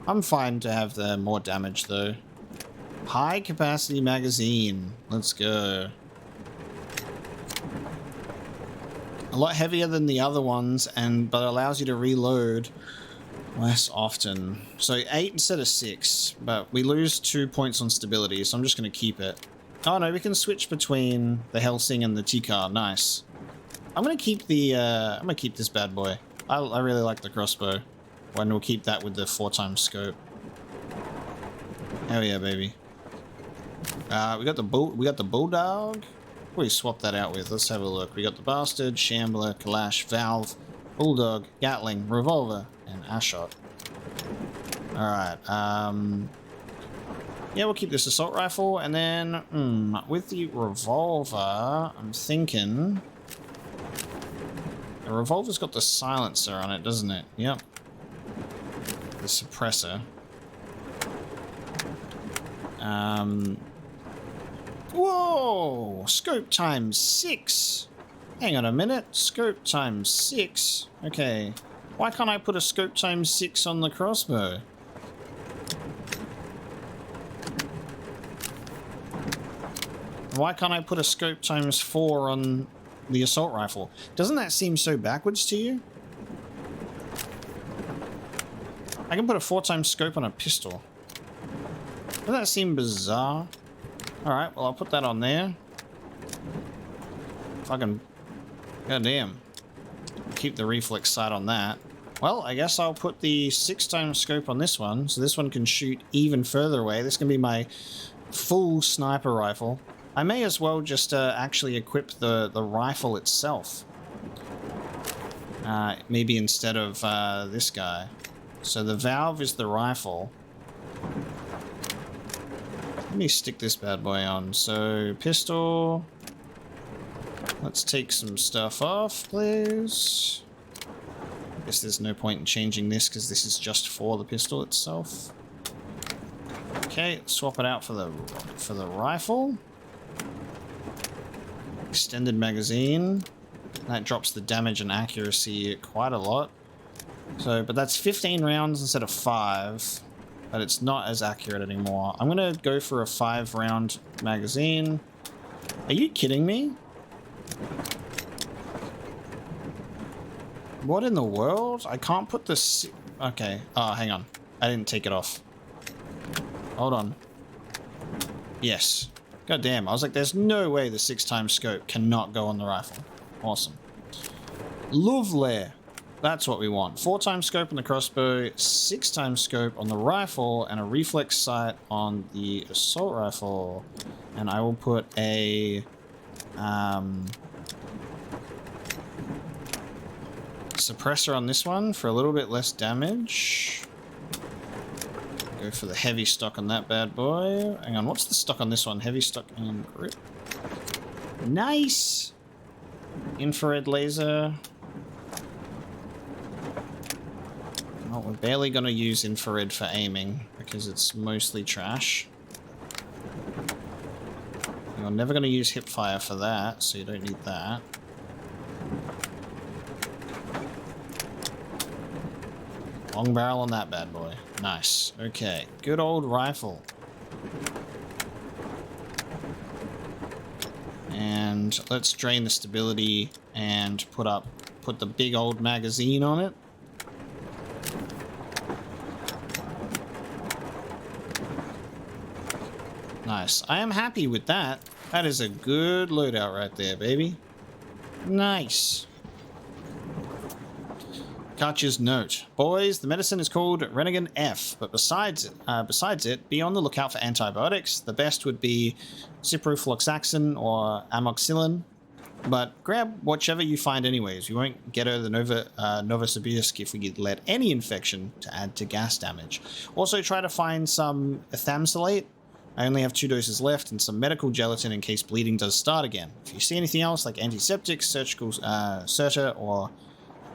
[SPEAKER 1] I'm fine to have the more damage though. High capacity magazine. Let's go. A lot heavier than the other ones, but allows you to reload less often. So 8 instead of 6, but we lose 2 points on stability, so I'm just going to keep it. Oh no, we can switch between the Helsing and the Tikar. Nice. I'm going to keep the, I'm going to keep this bad boy. I really like the crossbow. And we'll keep that with the 4x scope. Hell yeah, baby. We got the bulldog. What do we swap that out with? Let's have a look. We got the bastard, shambler, Kalash, valve, bulldog, Gatling, revolver, and Ashot. Alright, yeah, we'll keep this assault rifle, and then, with the revolver, I'm thinking... The revolver's got the silencer on it, doesn't it? Yep. The suppressor. Whoa! Scope times 6! Hang on a minute. Scope times 6? Okay. Why can't I put a scope times 6 on the crossbow? Why can't I put a scope times 4 on the assault rifle? Doesn't that seem so backwards to you? I can put a 4x scope on a pistol. Doesn't that seem bizarre? Alright, well I'll put that on there. Fucking... goddamn. Keep the reflex sight on that. Well, I guess I'll put the 6x scope on this one, so this one can shoot even further away. This can be my full sniper rifle. I may as well just actually equip the rifle itself. Maybe instead of this guy. So the valve is the rifle. Let me stick this bad boy on. So, pistol. Let's take some stuff off, please. Guess there's no point in changing this because this is just for the pistol itself. Okay, swap it out for the rifle. Extended magazine. That drops the damage and accuracy quite a lot. So, but that's 15 rounds instead of 5. But it's not as accurate anymore. I'm gonna go for a 5-round magazine. Are you kidding me? What in the world? I can't put this... Okay. Oh, hang on. I didn't take it off. Hold on. Yes. God damn. I was like, there's no way the 6x scope cannot go on the rifle. Awesome. Lovely. That's what we want. 4x scope on the crossbow, 6x scope on the rifle, and a reflex sight on the assault rifle. And I will put a... suppressor on this one for a little bit less damage. Go for the heavy stock on that bad boy. Hang on, what's the stock on this one? Heavy stock and grip. Nice! Infrared laser. Well, we're barely going to use infrared for aiming because it's mostly trash. You're never going to use hip fire for that, so you don't need that. Long barrel on that bad boy. Nice. Okay. Good old rifle. And let's drain the stability and put the big old magazine on it. Nice. I am happy with that. That is a good loadout right there, baby. Nice. Karch's note. Boys, the medicine is called Renegan F, but besides it, be on the lookout for antibiotics. The best would be ciprofloxacin or amoxicillin, but grab whichever you find anyways. We won't get her the Novosibirsk if we let any infection to add to gas damage. Also try to find some ethamsalate. I only have 2 doses left, and some medical gelatin in case bleeding does start again. If you see anything else like antiseptics, surgical Certa, or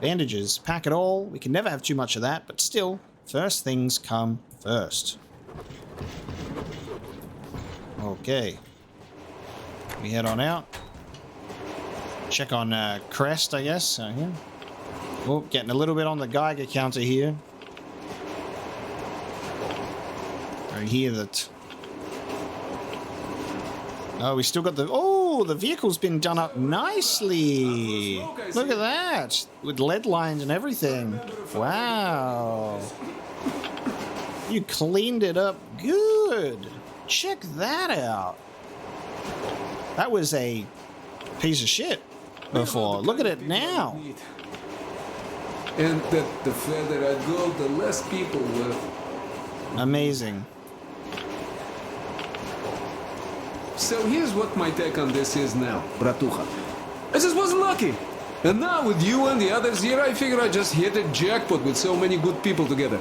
[SPEAKER 1] bandages, pack it all. We can never have too much of that, but still, first things come first. Okay. We head on out. Check on Crest, I guess. Here. Oh, getting a little bit on the Geiger counter here. I hear that... Oh, we still got the... Oh, the vehicle's been done up nicely. Look at that. With lead lines and everything. Wow. You cleaned it up good. Check that out. That was a piece of shit before. Look at it now.
[SPEAKER 4] And that the further I go, the less people will.
[SPEAKER 1] Amazing.
[SPEAKER 4] So here's what my take on this is now, Bratucha. I just wasn't lucky. And now with you and the others here, I figure I just hit a jackpot with so many good people together.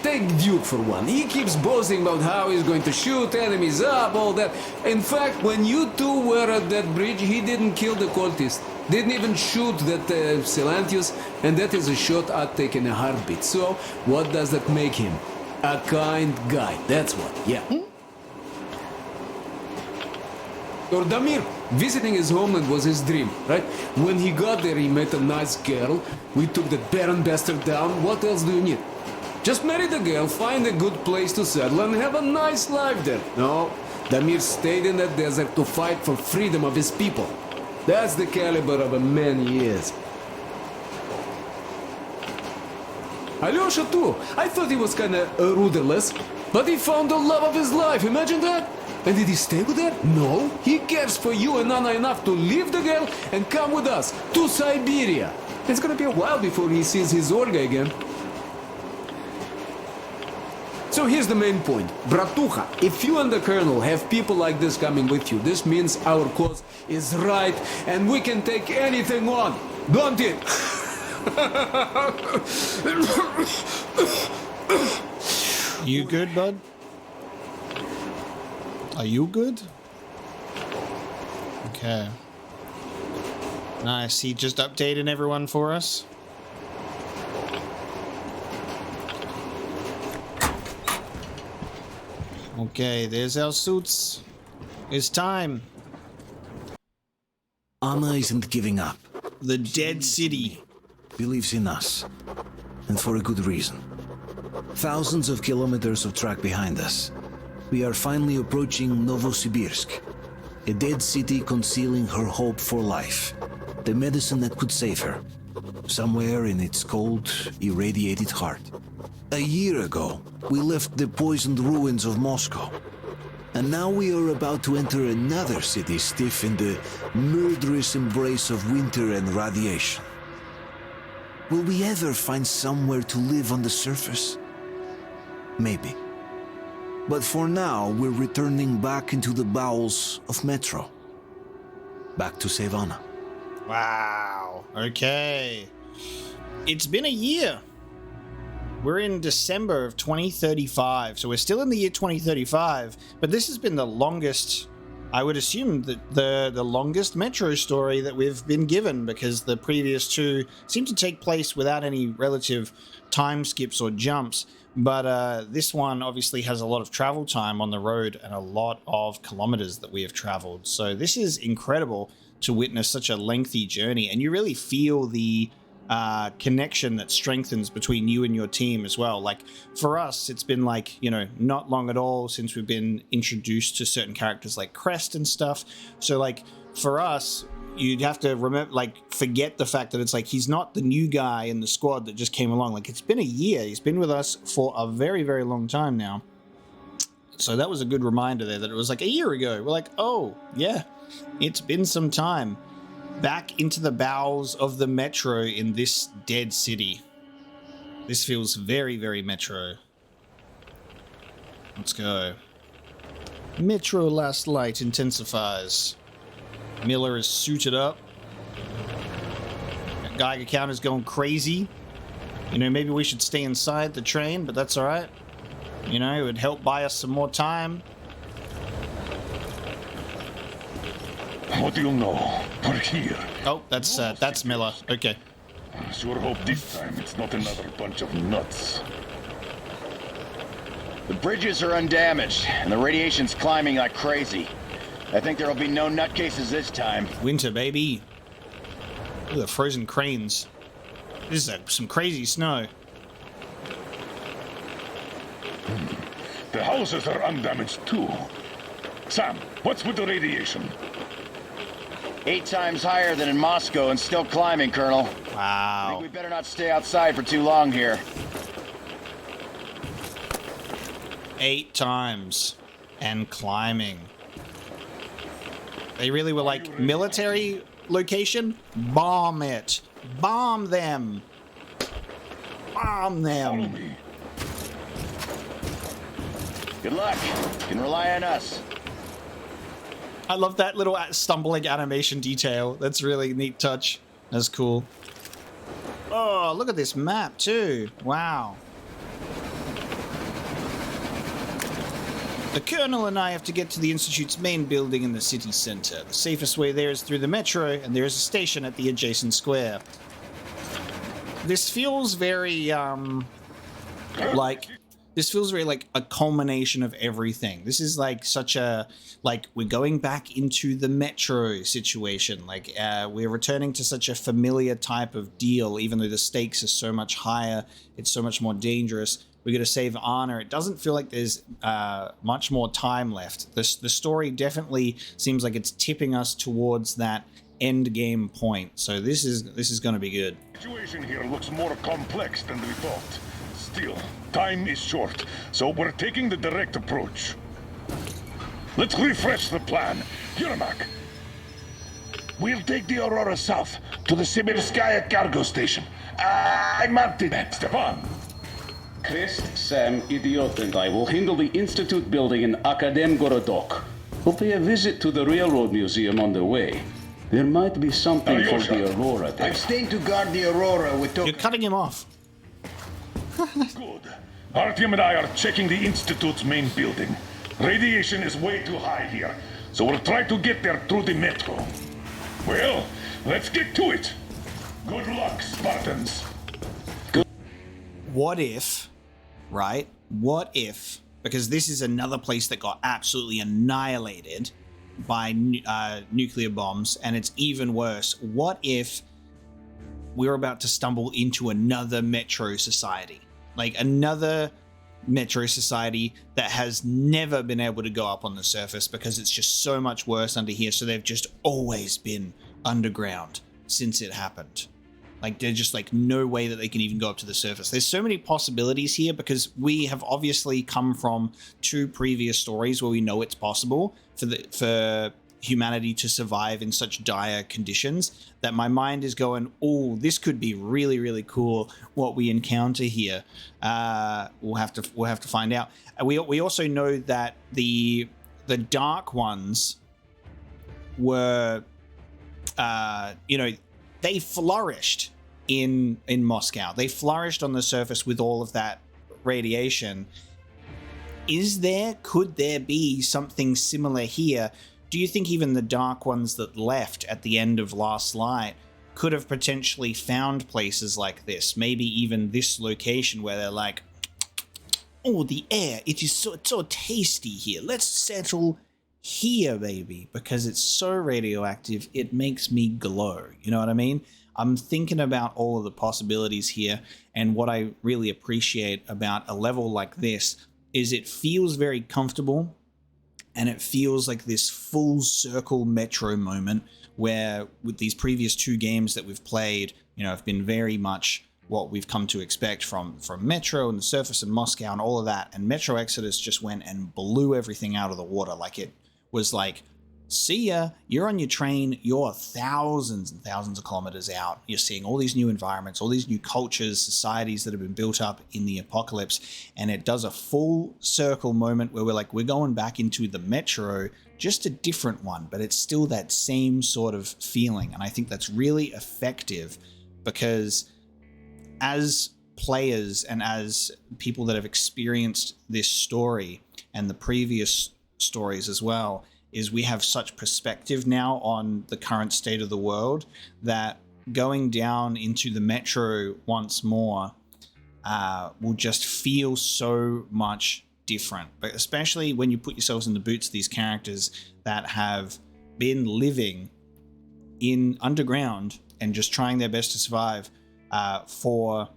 [SPEAKER 4] Take Duke for one. He keeps boasting about how he's going to shoot enemies up, all that. In fact, when you two were at that bridge, he didn't kill the cultist. Didn't even shoot that Silantius, and that is a shot I'd take in a heartbeat. So, what does that make him? A kind guy, that's what, yeah. Or Damir, visiting his homeland was his dream, right? When he got there, he met a nice girl. We took that barren bastard down. What else do you need? Just marry the girl, find a good place to settle, and have a nice life there. No, Damir stayed in that desert to fight for freedom of his people. That's the caliber of a man he is. Alyosha too. I thought he was kinda rudderless, but he found the love of his life, imagine that? And did he stay with her? No. He cares for you and Anna enough to leave the girl and come with us to Siberia. It's gonna be a while before he sees his Olga again. So here's the main point. Bratucha, if you and the Colonel have people like this coming with you, this means our cause is right and we can take anything on. Don't it?
[SPEAKER 1] You good, bud? Are you good? Okay. Nice. He just updated everyone for us. Okay, there's our suits. It's time.
[SPEAKER 11] Anna isn't giving up.
[SPEAKER 1] The Dead City
[SPEAKER 11] believes in us. And for a good reason. Thousands of kilometers of track behind us. We are finally approaching Novosibirsk, a dead city concealing her hope for life, the medicine that could save her, somewhere in its cold, irradiated heart. A year ago, we left the poisoned ruins of Moscow, and now we are about to enter another city stiff in the murderous embrace of winter and radiation. Will we ever find somewhere to live on the surface? Maybe. But for now, we're returning back into the bowels of Metro. Back to save Anna.
[SPEAKER 1] Wow. Okay. It's been a year. We're in December of 2035, so we're still in the year 2035, but this has been the longest, I would assume, the longest Metro story that we've been given, because the previous two seem to take place without any relative time skips or jumps. But this one obviously has a lot of travel time on the road and a lot of kilometers that we have traveled. So this is incredible to witness such a lengthy journey, and you really feel the connection that strengthens between you and your team as well. Like for us, it's been like, you know, not long at all since we've been introduced to certain characters like Crest and stuff. So like for us, you'd have to remember, like, forget the fact that it's like he's not the new guy in the squad that just came along. Like, it's been a year. He's been with us for a very, very long time now. So that was a good reminder there that it was like a year ago. We're like, oh, yeah, it's been some time. Back into the bowels of the Metro in this dead city. This feels very, very Metro. Let's go. Metro Last Light intensifies. Miller is suited up. Geiger counter's going crazy. You know, maybe we should stay inside the train, but that's alright. You know, it would help buy us some more time.
[SPEAKER 9] What do you know? We're here.
[SPEAKER 1] Oh, that's Miller. Okay.
[SPEAKER 9] I sure hope this time it's not another bunch of nuts.
[SPEAKER 15] The bridges are undamaged, and the radiation's climbing like crazy. I think there'll be no nutcases this time.
[SPEAKER 1] Winter, baby. Look at the frozen cranes. This is some crazy snow.
[SPEAKER 9] The houses are undamaged too. Sam, what's with the radiation?
[SPEAKER 15] 8 times higher than in Moscow and still climbing, Colonel.
[SPEAKER 1] Wow.
[SPEAKER 15] I think we better not stay outside for too long here.
[SPEAKER 1] 8 times. And climbing. They really were like, military location? Bomb it. Bomb them. Bomb them.
[SPEAKER 15] Good luck. You can rely on us.
[SPEAKER 1] I love that little stumbling animation detail. That's really a neat touch. That's cool. Oh, look at this map too. Wow. The Colonel and I have to get to the Institute's main building in the city center. The safest way there is through the metro, and there is a station at the adjacent square. This feels very, this feels very like a culmination of everything. This is like such a, like, we're going back into the metro situation. Like, we're returning to such a familiar type of deal, even though the stakes are so much higher. It's so much more dangerous. We're going to save Anna. It doesn't feel like there's much more time left. The story definitely seems like it's tipping us towards that end game point. So this is going to be good.
[SPEAKER 9] The situation here looks more complex than we thought. Still, time is short, so we're taking the direct approach. Let's refresh the plan. Yermak.
[SPEAKER 11] We'll take the Aurora south to the Sibirskaya cargo station. I marked it.
[SPEAKER 9] Stepan.
[SPEAKER 16] Crest, Sam, Idiot, and I will handle the Institute building in Akademgorodok. We'll pay a visit to the Railroad Museum on the way. There might be something for the Aurora there.
[SPEAKER 8] I've stayed to guard the Aurora with...
[SPEAKER 1] You're cutting him off.
[SPEAKER 9] Good. Artyom and I are checking the Institute's main building. Radiation is way too high here, so we'll try to get there through the metro. Well, let's get to it. Good luck, Spartans.
[SPEAKER 1] What if, right? What if, because this is another place that got absolutely annihilated by nuclear bombs, and it's even worse. What if we're about to stumble into another metro society? Like another metro society that has never been able to go up on the surface because it's just so much worse under here. So they've just always been underground since it happened. Like, there's just like no way that they can even go up to the surface. There's so many possibilities here because we have obviously come from 2 previous stories where we know it's possible for humanity to survive in such dire conditions that my mind is going, oh, this could be really, really cool what we encounter here. We'll have to find out. And we also know that the Dark Ones were they flourished in Moscow. They flourished on the surface with all of that radiation. Could there be something similar here? Do you think even the Dark Ones that left at the end of Last Light could have potentially found places like this? Maybe even this location where they're like, oh, the air, it's so tasty here. Let's settle here, baby, because it's so radioactive, it makes me glow. You know what I mean? I'm thinking about all of the possibilities here, and what I really appreciate about a level like this is it feels very comfortable, and it feels like this full circle Metro moment where with these previous 2 games that we've played, have been very much what we've come to expect from Metro and the surface and Moscow and all of that. And Metro Exodus just went and blew everything out of the water. Like, it was like, see ya, you're on your train, you're thousands and thousands of kilometers out. You're seeing all these new environments, all these new cultures, societies that have been built up in the apocalypse. And it does a full circle moment where we're like, we're going back into the Metro, just a different one, but it's still that same sort of feeling. And I think that's really effective because as players and as people that have experienced this story and the previous stories as well, is we have such perspective now on the current state of the world that going down into the Metro once more will just feel so much different. But especially when you put yourselves in the boots of these characters that have been living in underground and just trying their best to survive for,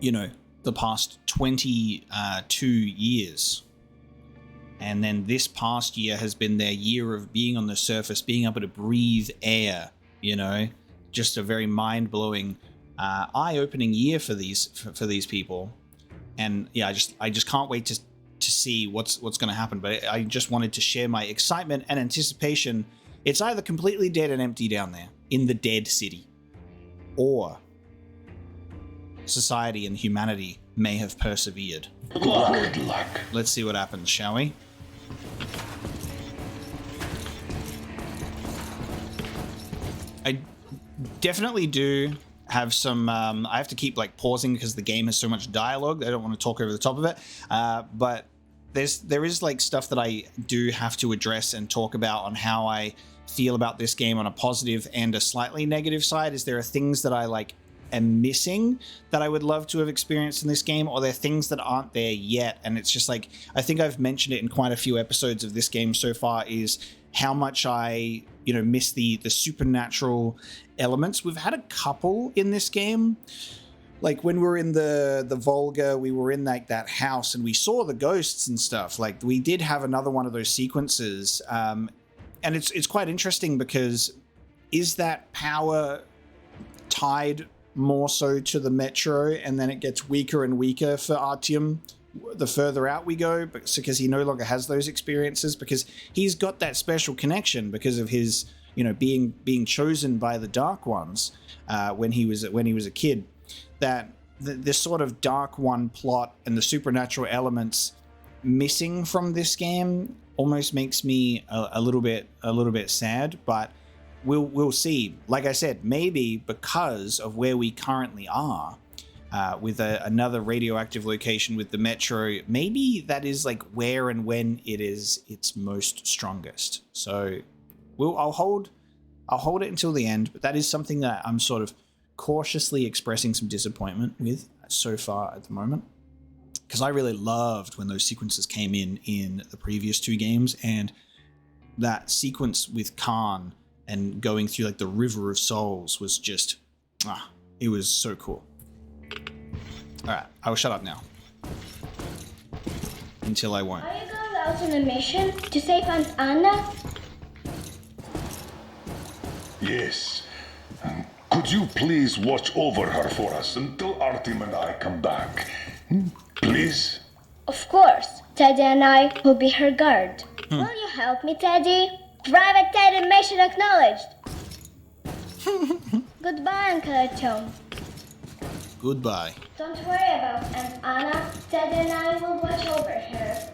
[SPEAKER 1] the past 22 years. And then this past year has been their year of being on the surface, being able to breathe air, just a very mind-blowing, eye-opening year for these people. And yeah, I just can't wait to see what's going to happen. But I just wanted to share my excitement and anticipation. It's either completely dead and empty down there in the dead city, or society and humanity may have persevered.
[SPEAKER 11] Good luck.
[SPEAKER 1] Let's see what happens, shall we? I definitely do have some I have to keep pausing because the game has so much dialogue. I don't want to talk over the top of it, but there is stuff that I do have to address and talk about on how I feel about this game on a positive and a slightly negative side. Is there are things that I am missing that I would love to have experienced in this game, or there are things that aren't there yet? And it's just I think I've mentioned it in quite a few episodes of this game so far, is how much I miss the supernatural elements. We've had a couple in this game, like when we were in the Volga, we were in that house and we saw the ghosts and stuff. We did have another one of those sequences, and it's quite interesting because is that power tied more so to the Metro, and then it gets weaker and weaker for Artyom the further out we go, because he no longer has those experiences, because he's got that special connection because of his being chosen by the Dark Ones when he was a kid. That this sort of Dark One plot and the supernatural elements missing from this game almost makes me a little bit sad, but we'll see. Like I said, maybe because of where we currently are, with another radioactive location with the Metro, maybe that is where and when it is its most strongest. So I'll hold it until the end, but that is something that I'm sort of cautiously expressing some disappointment with so far at the moment, because I really loved when those sequences came in the previous 2 games, and that sequence with Khan and going through the River of Souls was just, it was so cool. All right, I will shut up now. Until I won't.
[SPEAKER 5] Are you going out on a mission to save Aunt Anna?
[SPEAKER 11] Yes. Could you please watch over her for us until Artyom and I come back? Please?
[SPEAKER 5] Of course. Teddy and I will be her guard. Will you help me, Teddy? Private Teddy mission acknowledged. Goodbye, Uncle Artyom.
[SPEAKER 1] Goodbye.
[SPEAKER 5] Don't worry about Aunt Anna. Teddy and I will watch over her.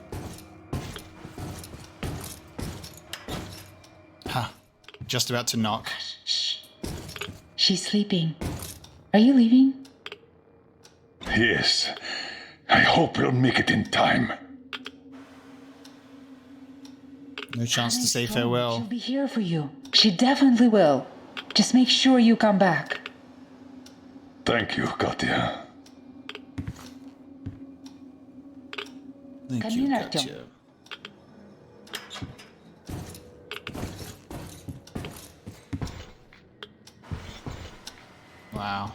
[SPEAKER 1] Just about to knock.
[SPEAKER 3] She's sleeping. Are you leaving?
[SPEAKER 9] Yes. I hope we'll make it in time.
[SPEAKER 1] No chance to say farewell.
[SPEAKER 3] She'll be here for you. She definitely will. Just make sure you come back.
[SPEAKER 9] Thank you, Katya.
[SPEAKER 1] Thank
[SPEAKER 3] Come
[SPEAKER 1] you,
[SPEAKER 3] in, Artyom.
[SPEAKER 1] Katya. Wow.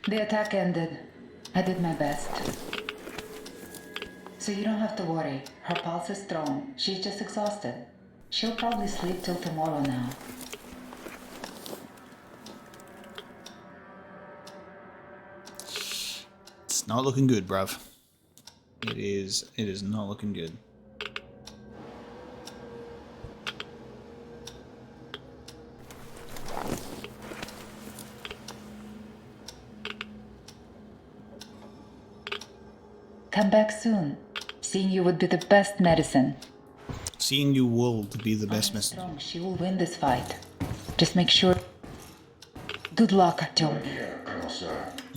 [SPEAKER 3] The attack ended. I did my best. So you don't have to worry. Her pulse is strong. She's just exhausted. She'll probably sleep till tomorrow now.
[SPEAKER 1] It's not looking good, bruv. It is not looking good.
[SPEAKER 3] Come back soon. Seeing you would be the best medicine.
[SPEAKER 1] Seeing you will be the best message.
[SPEAKER 3] Strong. She will win this fight. Just make sure. Good luck, Artyom.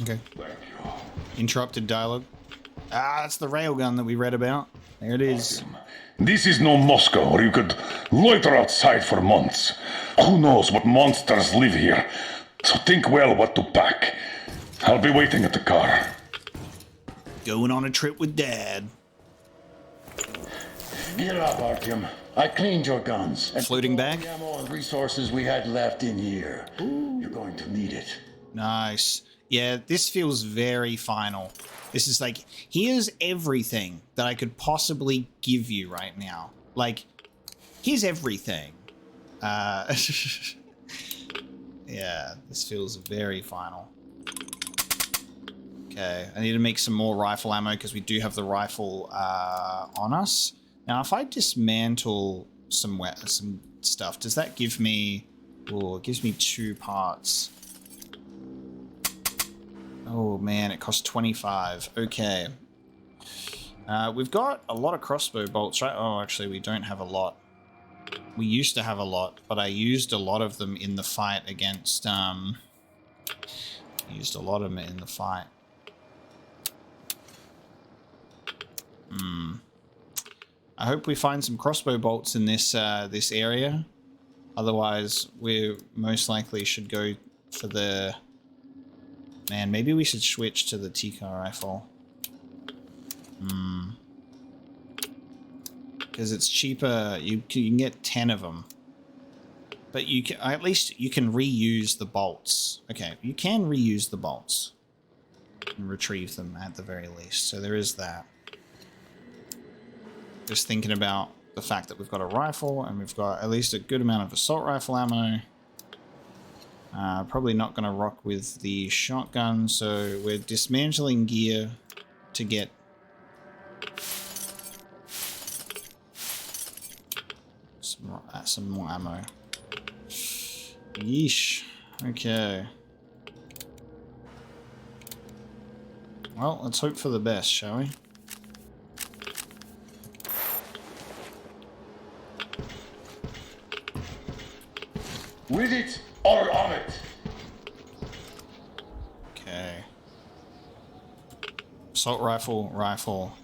[SPEAKER 1] Okay. Interrupted dialogue. Ah, that's the railgun that we read about. There it is.
[SPEAKER 9] This is no Moscow where you could loiter outside for months. Who knows what monsters live here? So think well what to pack. I'll be waiting at the car.
[SPEAKER 1] Going on a trip with Dad.
[SPEAKER 13] Get up, Artyom. I cleaned your guns. And
[SPEAKER 1] Floating
[SPEAKER 13] put all
[SPEAKER 1] bag?
[SPEAKER 13] the ammo and resources we had left in here. You're going to need it.
[SPEAKER 1] Nice. Yeah, this feels very final. This is like, here's everything that I could possibly give you right now. Like, here's everything. Yeah, this feels very final. Okay, I need to make some more rifle ammo because we do have the rifle on us. Now, if I dismantle some stuff, does that give me... Oh, it gives me 2 parts. Oh man, it costs 25. Okay. We've got a lot of crossbow bolts, right? Oh, actually, we don't have a lot. We used to have a lot, but I used a lot of them in the fight against... Used a lot of them in the fight. I hope we find some crossbow bolts in this this area. Otherwise, we most likely should go for the... Man, maybe we should switch to the Tikar rifle. Because it's cheaper. You can get 10 of them. But you can, at least you can reuse the bolts. Okay, you can reuse the bolts. And retrieve them at the very least. So there is that. Just thinking about the fact that we've got a rifle and we've got at least a good amount of assault rifle ammo. Probably not going to rock with the shotgun, so we're dismantling gear to get some more ammo. Yeesh. Okay. Well, let's hope for the best, shall we?
[SPEAKER 13] With it or on it?
[SPEAKER 1] Okay. Assault rifle,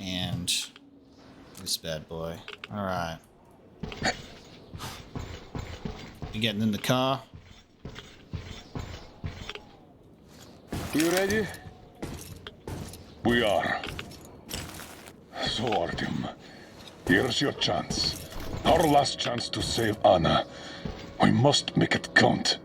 [SPEAKER 1] and this bad boy. Alright. You getting in the car?
[SPEAKER 13] You ready?
[SPEAKER 9] We are. So, Artyom, here's your chance. Our last chance to save Anna. We must make it count.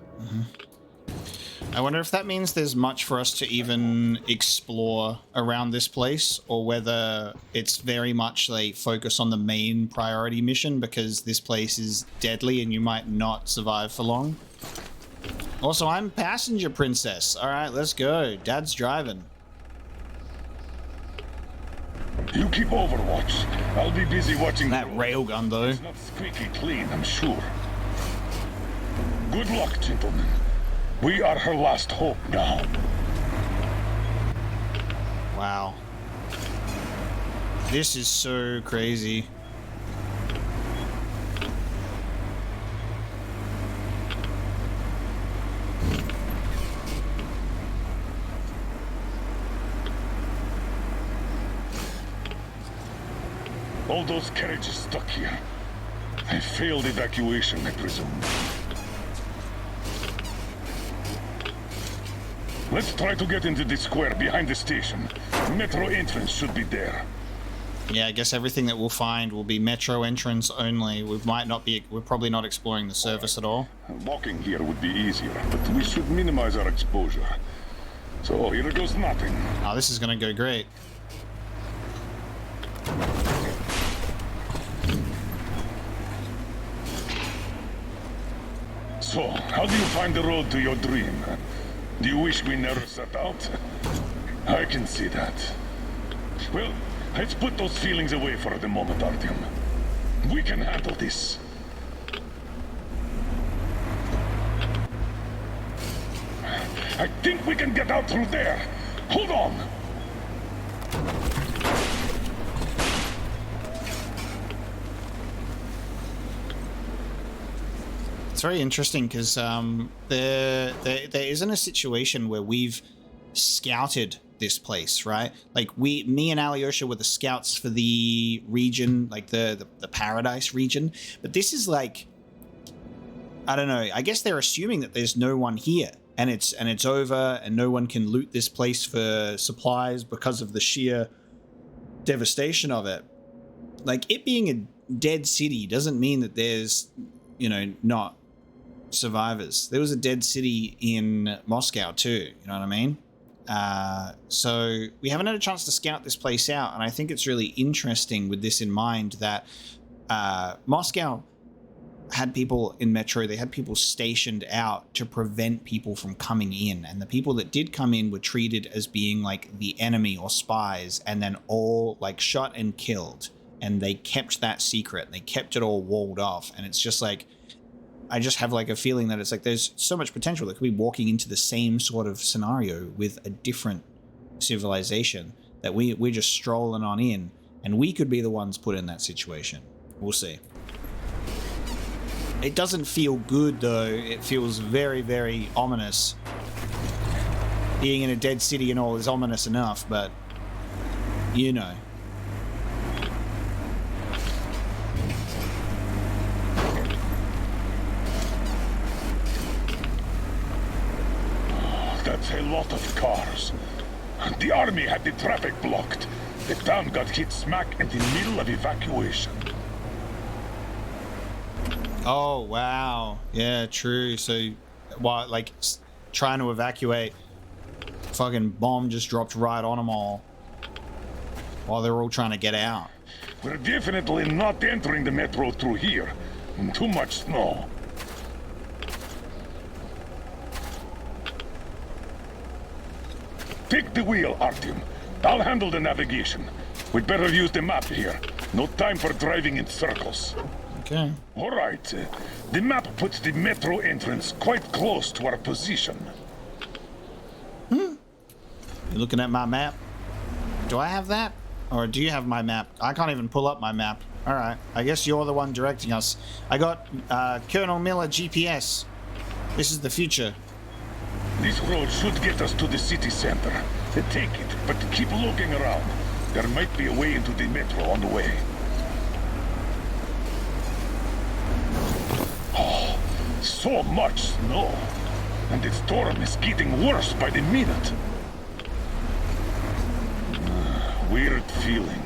[SPEAKER 1] I wonder if that means there's much for us to even explore around this place, or whether it's very much like focus on the main priority mission because this place is deadly and you might not survive for long. Also, I'm passenger princess. All right, let's go. Dad's driving.
[SPEAKER 9] You keep overwatch. I'll be busy watching
[SPEAKER 1] that railgun, though.
[SPEAKER 9] It's not squeaky clean, I'm sure. Good luck, gentlemen. We are her last hope now.
[SPEAKER 1] Wow. This is so crazy.
[SPEAKER 9] All those carriages stuck here. A failed evacuation, I presume. Let's try to get into the square behind the station. Metro entrance should be there.
[SPEAKER 1] Yeah, I guess everything that we'll find will be metro entrance only. We're probably not exploring the surface at all.
[SPEAKER 9] Walking here would be easier, but we should minimize our exposure. So here goes nothing.
[SPEAKER 1] Oh, this is gonna go great.
[SPEAKER 9] So, how do you find the road to your dream? Do you wish we never set out? I can see that. Well, let's put those feelings away for the moment, Artyom. We can handle this. I think we can get out through there. Hold on.
[SPEAKER 1] It's very interesting because there isn't a situation where we've scouted this place, right? Like me and Alyosha were the scouts for the region, like the Paradise region. But this is like, I don't know. I guess they're assuming that there's no one here, and it's over, and no one can loot this place for supplies because of the sheer devastation of it. Like, it being a dead city doesn't mean that there's, you know, not survivors. There was a dead city in Moscow too, you know what I mean? So we haven't had a chance to scout this place out, and I think it's really interesting with this in mind that Moscow had people in Metro, they had people stationed out to prevent people from coming in, and the people that did come in were treated as being like the enemy or spies, and then all like shot and killed, and they kept that secret, they kept it all walled off. And it's just like, I just have like a feeling that it's like there's so much potential that could be walking into the same sort of scenario with a different civilization, that we're just strolling on in, and we could be the ones put in that situation. We'll see. It doesn't feel good though. It feels very, very ominous. Being in a dead city and all is ominous enough, but you know.
[SPEAKER 9] That's a lot of cars. The army had the traffic blocked. The town got hit smack in the middle of evacuation.
[SPEAKER 1] Oh, wow. Yeah, true. So, while like trying to evacuate, fucking bomb just dropped right on them all while they're all trying to get out.
[SPEAKER 9] We're definitely not entering the metro through here. Too much snow. Take the wheel, Artyom. I'll handle the navigation. We'd better use the map here. No time for driving in circles.
[SPEAKER 1] Okay.
[SPEAKER 9] All right. The map puts the metro entrance quite close to our position.
[SPEAKER 1] You looking at my map? Do I have that? Or do you have my map? I can't even pull up my map. All right. I guess you're the one directing us. I got Colonel Miller GPS. This is the future.
[SPEAKER 9] This road should get us to the city center. Take it, but keep looking around. There might be a way into the metro on the way. Oh, so much snow. And the storm is getting worse by the minute. Weird feeling.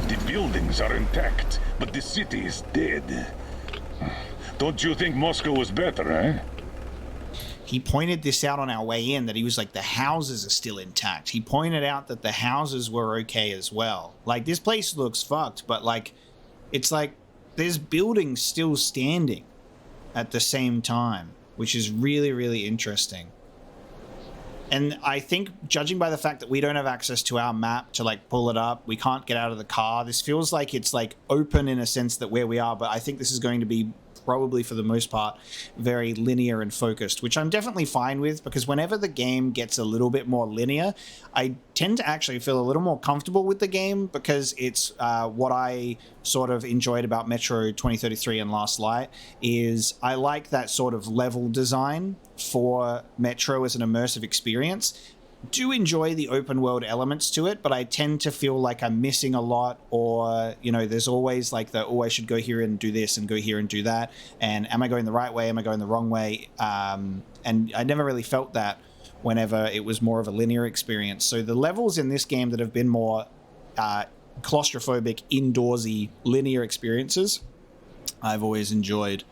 [SPEAKER 9] The buildings are intact, but the city is dead. Don't you think Moscow was better, eh?
[SPEAKER 1] He pointed this out on our way in, that he was like, the houses are still intact. He pointed out that the houses were okay as well. Like, this place looks fucked, but like, it's like there's buildings still standing at the same time, which is really, really interesting. And I think, judging by the fact that we don't have access to our map to like pull it up, we can't get out of the car. This feels like it's like open in a sense that where we are, but I think this is going to be probably for the most part very linear and focused, which I'm definitely fine with, because whenever the game gets a little bit more linear, I tend to actually feel a little more comfortable with the game, because it's what I sort of enjoyed about Metro 2033 and Last Light is I like that sort of level design for Metro as an immersive experience. do enjoy the open world elements to it, but I tend to feel like I'm missing a lot, or, you know, there's always like the, oh, I should go here and do this and go here and do that. And am I going the right way? Am I going the wrong way? And I never really felt that whenever it was more of a linear experience. So the levels in this game that have been more claustrophobic, indoorsy, linear experiences, I've always enjoyed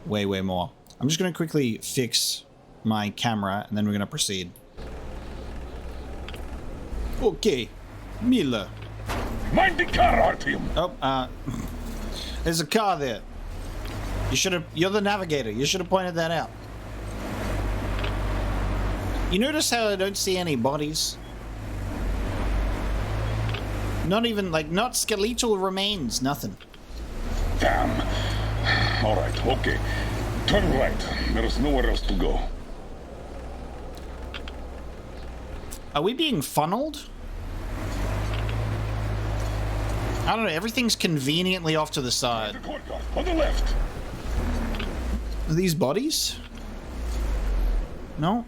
[SPEAKER 1] way, way more. I'm just going to quickly fix my camera, and then we're going to proceed. Okay, Miller.
[SPEAKER 9] Mind the car, Artyom.
[SPEAKER 1] Oh, there's a car there. You're the navigator. You should have pointed that out. You notice how I don't see any bodies? Not even, like, not skeletal remains, nothing.
[SPEAKER 9] Damn. All right, okay. Turn right. There's nowhere else to go.
[SPEAKER 1] Are we being funneled? I don't know, everything's conveniently off to the side.
[SPEAKER 9] The courtyard, on the left.
[SPEAKER 1] Are these bodies? No?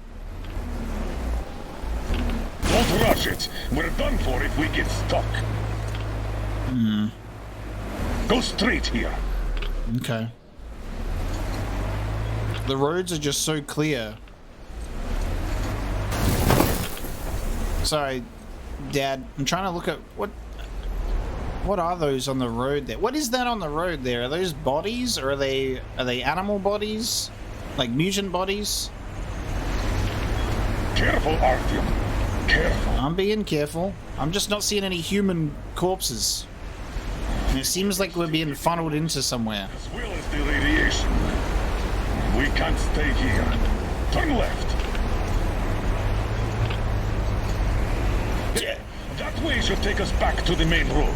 [SPEAKER 9] Don't rush it. We're done for if we get stuck. Go straight here.
[SPEAKER 1] Okay. The roads are just so clear. Sorry, Dad. I'm trying to look at what are those on the road there? What is that on the road there? Are those bodies, or are they animal bodies? Like mutant bodies?
[SPEAKER 9] Careful, Artyom. Careful.
[SPEAKER 1] I'm being careful. I'm just not seeing any human corpses. And it seems like we're being funneled into somewhere.
[SPEAKER 9] As well as the radiation. We can't stay here. Turn left.
[SPEAKER 1] Yeah.
[SPEAKER 9] That way should take us back to the main road.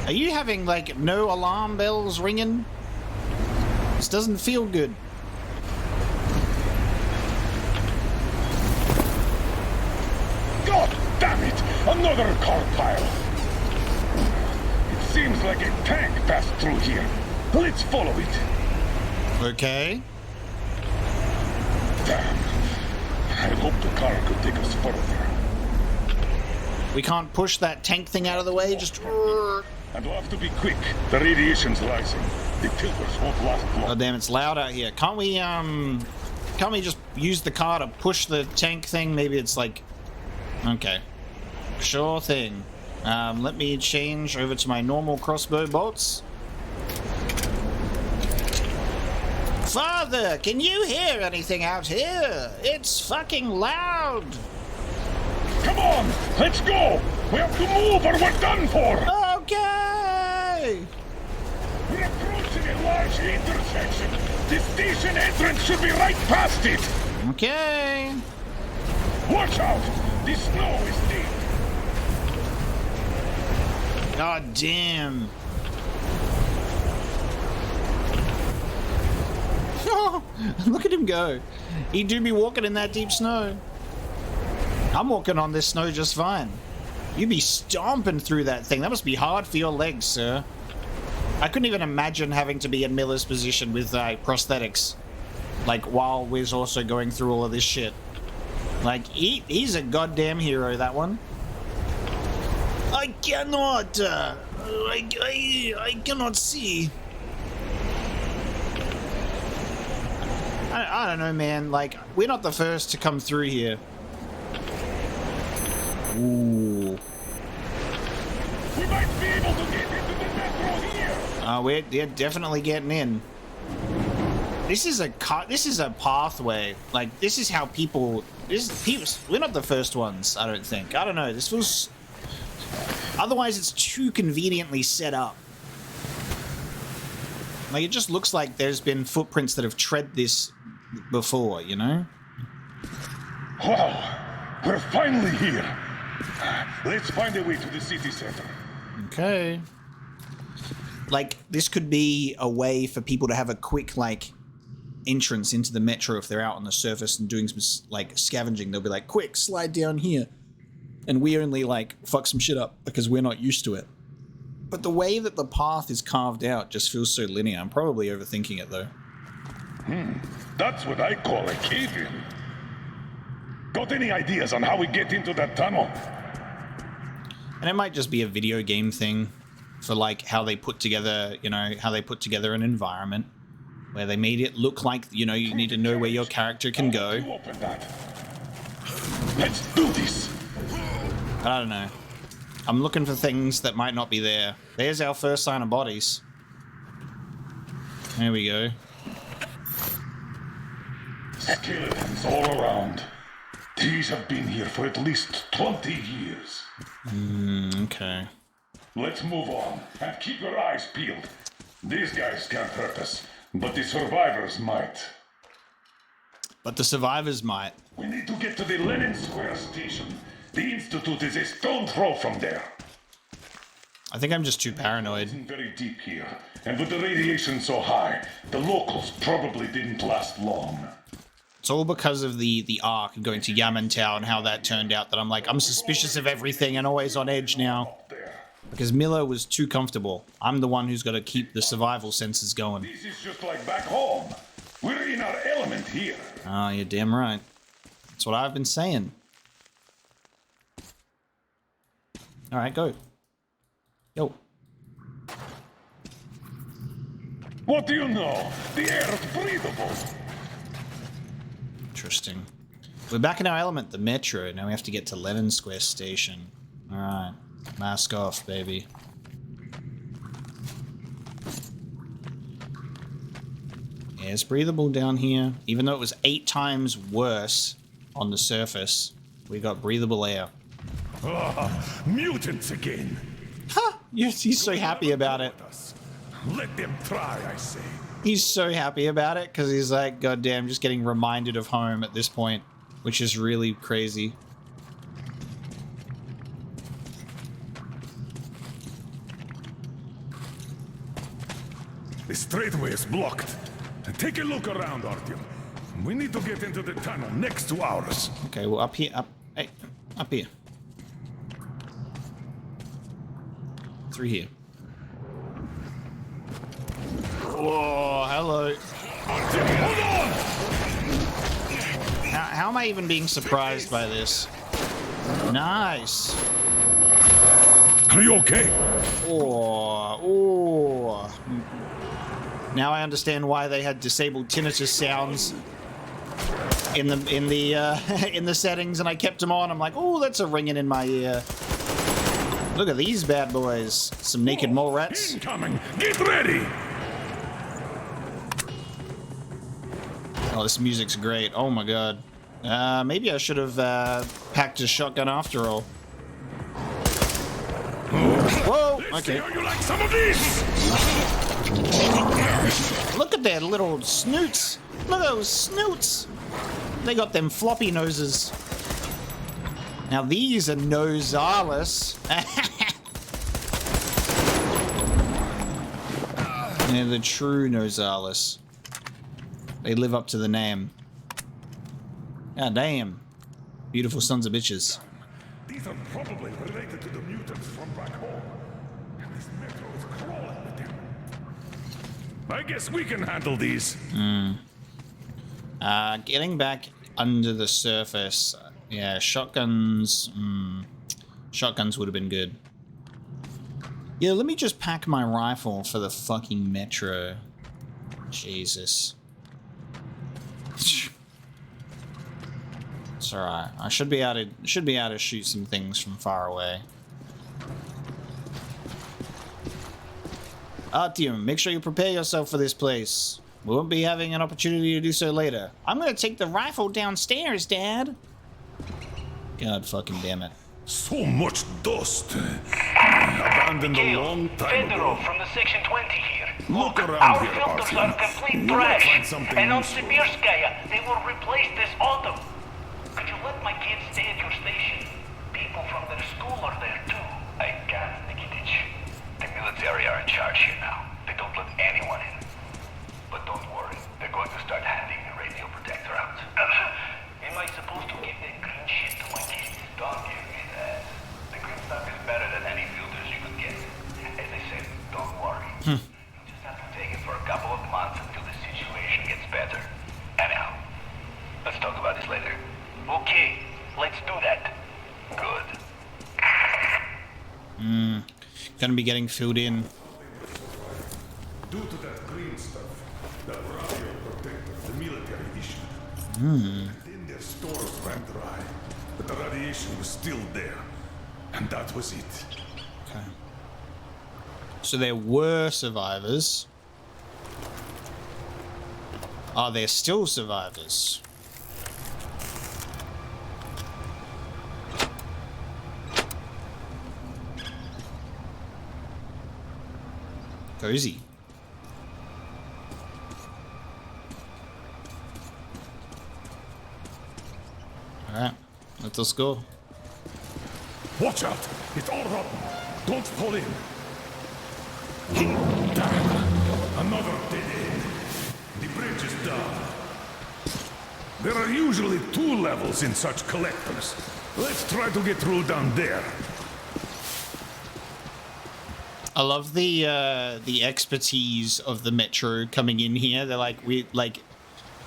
[SPEAKER 1] Are you having, like, no alarm bells ringing? This doesn't feel good.
[SPEAKER 9] God damn it! Another car pile! It seems like a tank passed through here. Let's follow it.
[SPEAKER 1] Okay.
[SPEAKER 9] Damn. I hope the car could take us further.
[SPEAKER 1] We can't push that tank thing out of the way, just...
[SPEAKER 9] And we'll have to be quick. The radiation's rising. The tilters won't last long.
[SPEAKER 1] Oh damn, it's loud out here. Can't we just use the car to push the tank thing? Maybe it's like... Okay. Sure thing. Let me change over to my normal crossbow bolts. Father, can you hear anything out here? It's fucking loud.
[SPEAKER 9] Come on, let's go. We have to move or we're done for.
[SPEAKER 1] Okay.
[SPEAKER 9] We're approaching a large intersection. The station entrance should be right past it.
[SPEAKER 1] Okay.
[SPEAKER 9] Watch out. The snow is deep.
[SPEAKER 1] God damn. Look at him go. He do be walking in that deep snow. I'm walking on this snow just fine. You'd be stomping through that thing. That must be hard for your legs, sir. I couldn't even imagine having to be in Miller's position with prosthetics. Like, while we're also going through all of this shit. Like, he's a goddamn hero, that one. I cannot, I cannot see. I don't know, man. Like, we're not the first to come through here. Ooh.
[SPEAKER 9] We might be able to get into the metro here.
[SPEAKER 1] We're definitely getting in. This is a pathway. Like, this is how people. We're not the first ones. I don't think. I don't know. This feels. Otherwise, it's too conveniently set up. Like, it just looks like there's been footprints that have tread this before, you know?
[SPEAKER 9] Wow, we're finally here. Let's find a way to the city center.
[SPEAKER 1] Okay. Like, this could be a way for people to have a quick, like, entrance into the metro if they're out on the surface and doing some, like, scavenging. They'll be like, quick, slide down here. And we only, like, fuck some shit up because we're not used to it. But the way that the path is carved out just feels so linear. I'm probably overthinking it, though.
[SPEAKER 9] That's what I call a cave-in. Got any ideas on how we get into that tunnel?
[SPEAKER 1] And it might just be a video game thing for like how they put together, you know, how they put together an environment where they made it look like, you know, you need to know where your character can go.
[SPEAKER 9] Open that. Let's do this.
[SPEAKER 1] I don't know. I'm looking for things that might not be there. There's our first sign of bodies. There we go.
[SPEAKER 9] Skeletons all around. These have been here for at least 20 years.
[SPEAKER 1] Okay.
[SPEAKER 9] Let's move on and keep your eyes peeled. These guys can't hurt us, but the survivors might.
[SPEAKER 1] But the survivors might.
[SPEAKER 9] We need to get to the Lenin Square station. The Institute is a stone throw from there.
[SPEAKER 1] I think I'm just too paranoid.
[SPEAKER 9] It's very deep here, and with the radiation so high, the locals probably didn't last long.
[SPEAKER 1] It's all because of the arc and going to Yamantau and how that turned out that I'm like, I'm suspicious of everything and always on edge now. Because Miller was too comfortable. I'm the one who's got to keep the survival senses going.
[SPEAKER 9] This is just like back home. We're in our element here.
[SPEAKER 1] Oh, you're damn right. That's what I've been saying. Alright, go. Yo.
[SPEAKER 9] What do you know? The air is breathable.
[SPEAKER 1] Interesting. We're back in our element, the metro. Now we have to get to Lenin Square Station. Alright. Mask off, baby. Yeah, it's breathable down here. Even though it was 8 times worse on the surface, we got breathable air.
[SPEAKER 9] Mutants again.
[SPEAKER 1] Huh! He's so happy about it.
[SPEAKER 9] Let them try, I say.
[SPEAKER 1] He's so happy about it because he's like, goddamn, just getting reminded of home at this point, which is really crazy.
[SPEAKER 9] The straightway is blocked. Take a look around, Artyom. We need to get into the tunnel next to ours.
[SPEAKER 1] Okay, well, up here, hey, up here. Through here. Whoa, hello. How am I even being surprised by this? Nice.
[SPEAKER 9] Are you okay?
[SPEAKER 1] Oh. Now I understand why they had disabled tinnitus sounds in the settings, and I kept them on. I'm like, oh, that's a ringing in my ear. Look at these bad boys. Some naked mole rats.
[SPEAKER 9] Incoming. Get ready.
[SPEAKER 1] Oh, this music's great. Oh my god. Maybe I should have packed a shotgun after all. Whoa! Okay.
[SPEAKER 9] How you like some of these?
[SPEAKER 1] Look at their little snoots. Look at those snoots. They got them floppy noses. Now these are nosaless. They're the true nosaless. They live up to the name. God damn. Beautiful sons of bitches.
[SPEAKER 9] These are probably related to the mutants from back home. And this metro is crawling with them. I guess we can handle these.
[SPEAKER 1] Getting back under the surface. Yeah, shotguns. Shotguns would have been good. Yeah, let me just pack my rifle for the fucking metro. Jesus. It's alright. I should be able to shoot some things from far away. Artyom, make sure you prepare yourself for this place. We won't be having an opportunity to do so later. I'm gonna take the rifle downstairs, Dad. God fucking damn it.
[SPEAKER 9] So much dust. Abandoned a long time
[SPEAKER 17] Fedorov
[SPEAKER 9] ago.
[SPEAKER 17] from the Section 20 here.
[SPEAKER 9] Look around
[SPEAKER 17] Our
[SPEAKER 9] here,
[SPEAKER 17] filters
[SPEAKER 9] Artyom.
[SPEAKER 17] are complete
[SPEAKER 9] We might
[SPEAKER 17] trash.
[SPEAKER 9] find something
[SPEAKER 17] And on
[SPEAKER 9] useful.
[SPEAKER 17] Sibirskaya, they will replace this autumn. Could you let my kids stay at your station? People from their school are there too.
[SPEAKER 18] I can't, Nikitich. The military are in charge here now. They don't let anyone in. But don't worry, they're going to start handing the radio protector out.
[SPEAKER 17] Am I supposed to give that green shit to my kids?
[SPEAKER 18] Don't give me that. The green stuff is better than any filters you could get. As I said, don't worry. You just have to take it for a couple of months until the situation gets better. Anyhow, let's talk about this later.
[SPEAKER 1] gonna be getting filled in.
[SPEAKER 9] Due to that green stuff, that radio protector the military issued.
[SPEAKER 1] Hmm.
[SPEAKER 9] Then their stores ran dry, but the radiation was still there. And that was it.
[SPEAKER 1] Okay. So there were survivors. Are there still survivors? Cozy. Alright, let us go.
[SPEAKER 9] Watch out! It's all rotten. Don't fall in. Damn! Another dead end. The bridge is down. There are usually 2 levels in such collectors. Let's try to get through down there.
[SPEAKER 1] I love the expertise of the Metro coming in here. They're like, we like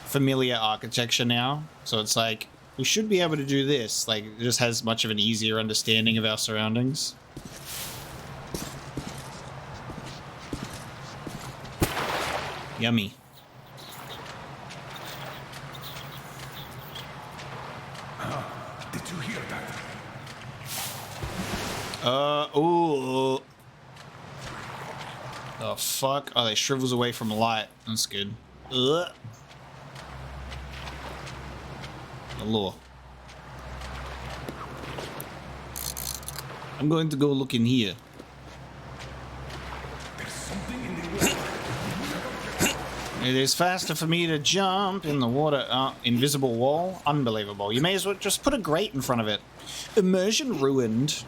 [SPEAKER 1] familiar architecture now, so it's like we should be able to do this. Like, it just has much of an easier understanding of our surroundings. Yummy.
[SPEAKER 9] Did you hear that?
[SPEAKER 1] Ooh. Oh, fuck. Oh, they shrivels away from light. That's good. Ugh. Hello. I'm going to go look in here. It is faster for me to jump in the water. Invisible wall? Unbelievable. You may as well just put a grate in front of it. Immersion ruined.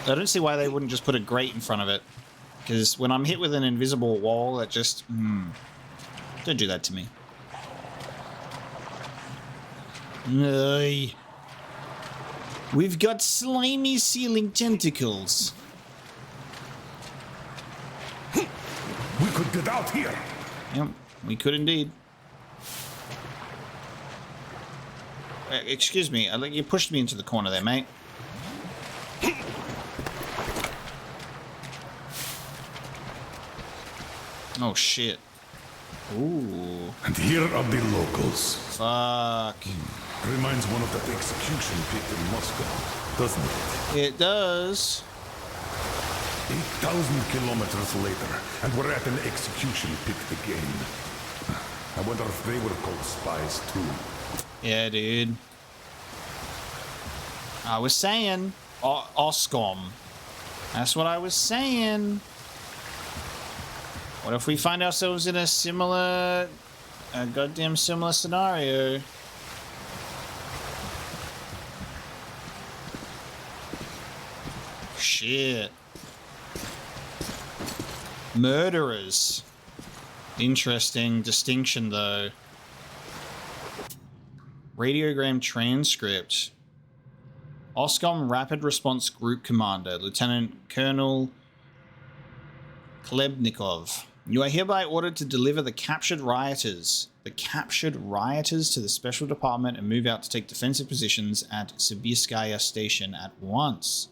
[SPEAKER 1] I don't see why they wouldn't just put a grate in front of it. Because when I'm hit with an invisible wall, it just... don't do that to me. We've got slimy ceiling tentacles.
[SPEAKER 9] We could get out here.
[SPEAKER 1] Yep, we could indeed. Excuse me, you pushed me into the corner there, mate. Oh shit. Ooh.
[SPEAKER 9] And here are the locals.
[SPEAKER 1] Fuck.
[SPEAKER 9] Reminds one of that execution pit in Moscow, doesn't it?
[SPEAKER 1] It does.
[SPEAKER 9] 8,000 kilometers later, and we're at an execution pit again. I wonder if they were called spies too.
[SPEAKER 1] Yeah, dude. I was saying, Oscom. That's what I was saying. What if we find ourselves in a goddamn similar scenario? Shit. Murderers. Interesting distinction, though. Radiogram transcript. Oscom Rapid Response Group Commander, Lieutenant Colonel Klebnikov. You are hereby ordered to deliver the captured rioters to the special department and move out to take defensive positions at Sibirskaya Station at once.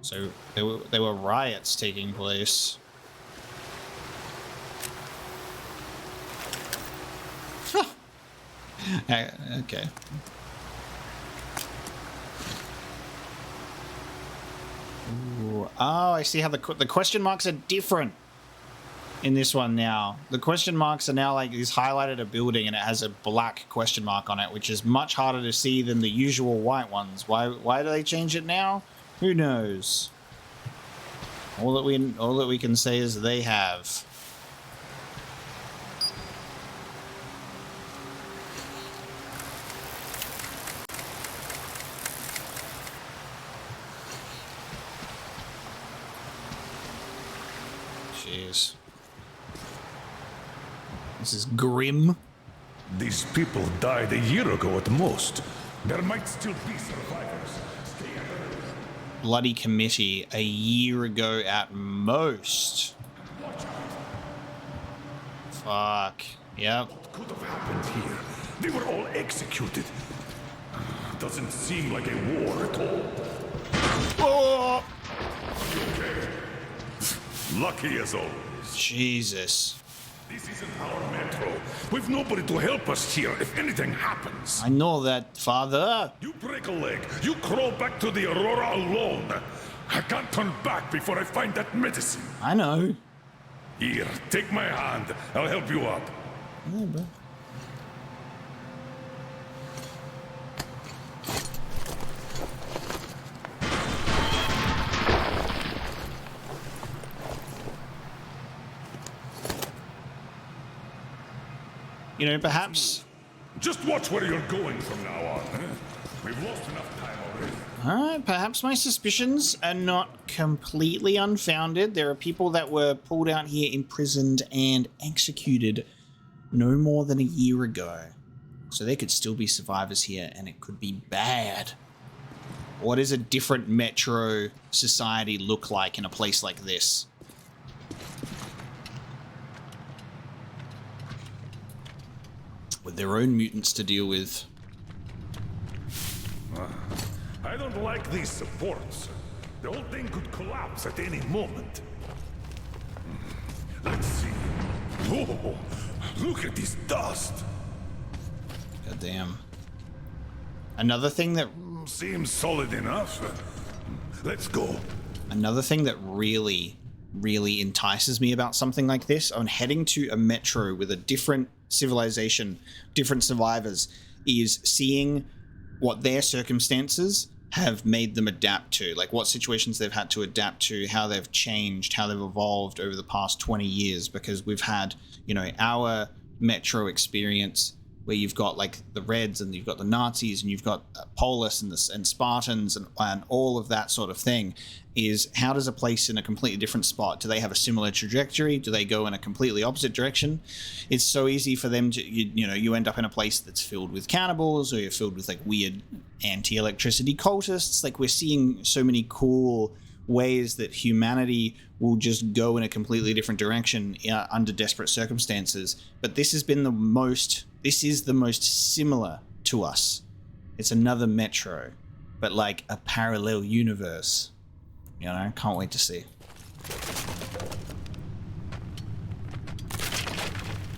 [SPEAKER 1] So there were riots taking place. Okay. Ooh. Oh, I see how the question marks are different in this one now. The question marks are now like, he's highlighted a building and it has a black question mark on it, which is much harder to see than the usual white ones. Why do they change it now? Who knows? All that we can say is they have. Jeez. This is grim.
[SPEAKER 9] These people died a year ago at most. There might still be survivors.
[SPEAKER 1] Bloody committee a year ago at most. Fuck. Yep.
[SPEAKER 9] What could have happened here? They were all executed. Doesn't seem like a war at all.
[SPEAKER 1] Oh!
[SPEAKER 9] Okay. Lucky as always.
[SPEAKER 1] Jesus.
[SPEAKER 9] This isn't our metro. We've nobody to help us here if anything happens.
[SPEAKER 1] I know that, Father.
[SPEAKER 9] You break a leg, you crawl back to the Aurora alone. I can't turn back before I find that medicine.
[SPEAKER 1] I know.
[SPEAKER 9] Here, take my hand. I'll help you up.
[SPEAKER 1] Yeah, bro. You know, perhaps...
[SPEAKER 9] Just watch where you're going from now on. We've lost enough time already.
[SPEAKER 1] Alright, perhaps my suspicions are not completely unfounded. There are people that were pulled out here, imprisoned, and executed no more than a year ago. So there could still be survivors here, and it could be bad. What does a different metro society look like in a place like this? With their own mutants to deal with.
[SPEAKER 9] I don't like these supports. The whole thing could collapse at any moment. Let's see. Whoa! Look at this dust!
[SPEAKER 1] God damn. Another thing that...
[SPEAKER 9] Seems solid enough. Let's go.
[SPEAKER 1] Another thing that really entices me about something like this, on heading to a metro with a different civilization, different survivors, is seeing what their circumstances have made them adapt to, like what situations they've had to adapt to, how they've changed, how they've evolved over the past 20 years, because we've had, you know, our metro experience where you've got like the Reds and you've got the Nazis and you've got Polis and Spartans and all of that sort of thing. Is how does a place in a completely different spot, do they have a similar trajectory? Do they go in a completely opposite direction? It's so easy for them to, you end up in a place that's filled with cannibals, or you're filled with like weird anti-electricity cultists. Like, we're seeing so many cool ways that humanity will just go in a completely different direction under desperate circumstances. But this is the most similar to us. It's another metro, but like a parallel universe. You know, can't wait to see.